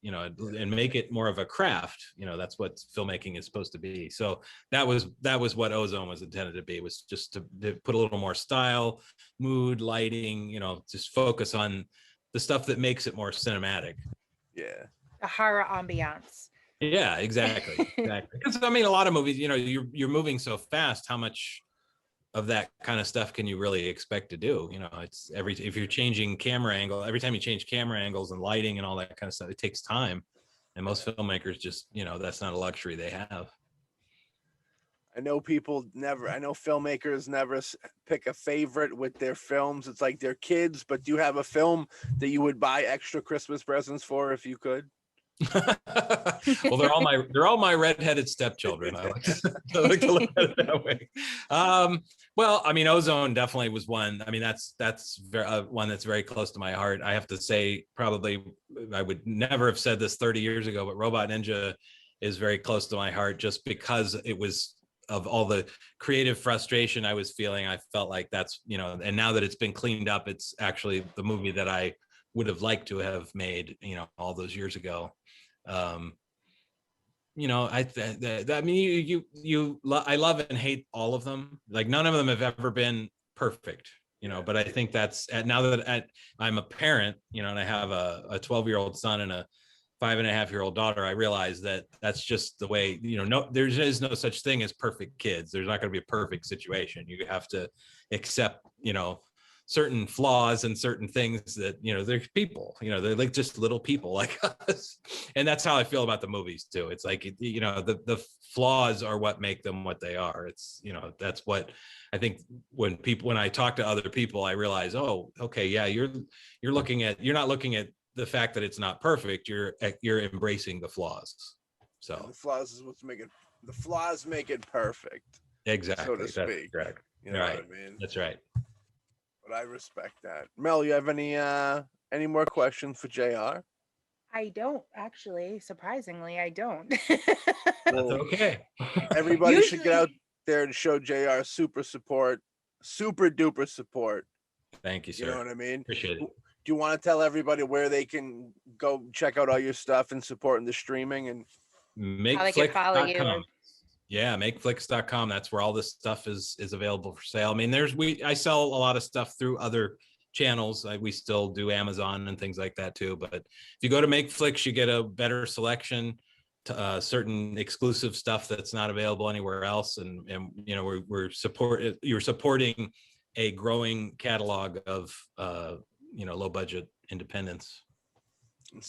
and make it more of a craft. That's what filmmaking is supposed to be. So that was what Ozone was intended to be, was just to put a little more style, mood, lighting, just focus on the stuff that makes it more cinematic. Yeah. A horror ambiance. Yeah, exactly. Because I mean, a lot of movies, you're moving so fast. How much of that kind of stuff can you really expect to do? It's if you're changing camera angle, every time you change camera angles and lighting and all that kind of stuff, it takes time. And most filmmakers just, that's not a luxury they have. I know filmmakers never pick a favorite with their films. It's like they're kids, but do you have a film that you would buy extra Christmas presents for if you could? Well, they're all my redheaded stepchildren. I like to look at it that way. Well, I mean, Ozone definitely was one. I mean, that's one that's very close to my heart. I have to say, probably I would never have said this 30 years ago, but Robot Ninja is very close to my heart just because it was of all the creative frustration I was feeling. I felt like that's, and now that it's been cleaned up, it's actually the movie that I would have liked to have made, all those years ago. I love and hate all of them. Like none of them have ever been perfect, but I think that's now that I'm a parent, and I have a 12-year-old son and a 5.5-year-old daughter, I realize that that's just the way, there is no such thing as perfect kids. There's not going to be a perfect situation. You have to accept, certain flaws and certain things that, you know, they're people, you know, they're like just little people like us. And that's how I feel about the movies too. It's like, you know, the flaws are what make them what they are. It's, you know, that's what I think when I talk to other people, I realize, oh, okay, yeah, you're not looking at the fact that it's not perfect. You're embracing the flaws. So And the flaws make it perfect. exactly. So to That's speak. correct. You know Right. what I mean? That's right. But I respect that. Mel, you have any more questions for JR? I don't actually. Surprisingly, I don't. That's okay. Everybody should get Usually- out there and show JR super duper support. Thank you, sir. You know what I mean? Appreciate it. Do you want to tell everybody where they can go check out all your stuff and support in the streaming and How they can follow you. Makeflix.com. Yeah, makeflix.com. That's where all this stuff is available for sale. I mean, I sell a lot of stuff through other channels. We still do Amazon and things like that too. But if you go to Makeflix, you get a better selection to certain exclusive stuff that's not available anywhere else. And you know, you're supporting a growing catalog of you know, low budget independents.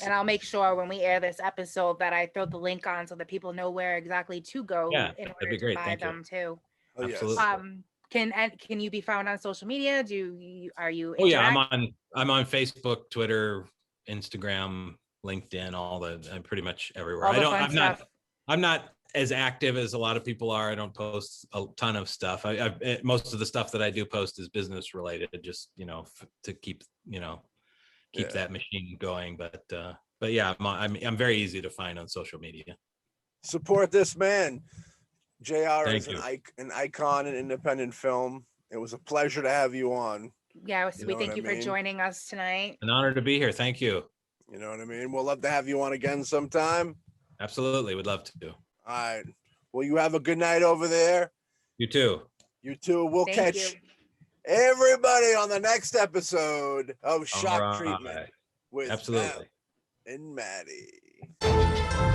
And I'll make sure when we air this episode that I throw the link on so that people know where exactly to go Yeah, in that'd order be to great. buy Thank you. them too. Oh, yes. Absolutely. Can you be found on social media? Are you? Oh yeah, interact- I'm on Facebook, Twitter, Instagram, LinkedIn, I'm pretty much everywhere. All the fun stuff. I'm not as active as a lot of people are. I don't post a ton of stuff. Most of the stuff that I do post is business related, just, you know, to keep, you know, Yeah. that machine going. But yeah, I'm very easy to find on social media. Support this man. JR Thank is you. an icon in independent film. It was a pleasure to have you on. Yeah, so You we know thank what you I for mean? joining us tonight. An honor to be here. Thank you. You know what I mean? We'll love to have you on again sometime. Absolutely. Would love to. All right. Well, you have a good night over there. You too. You too. We'll Thank catch you. everybody on the next episode of Shock All Treatment right. with Absolutely. Mel and Maddie.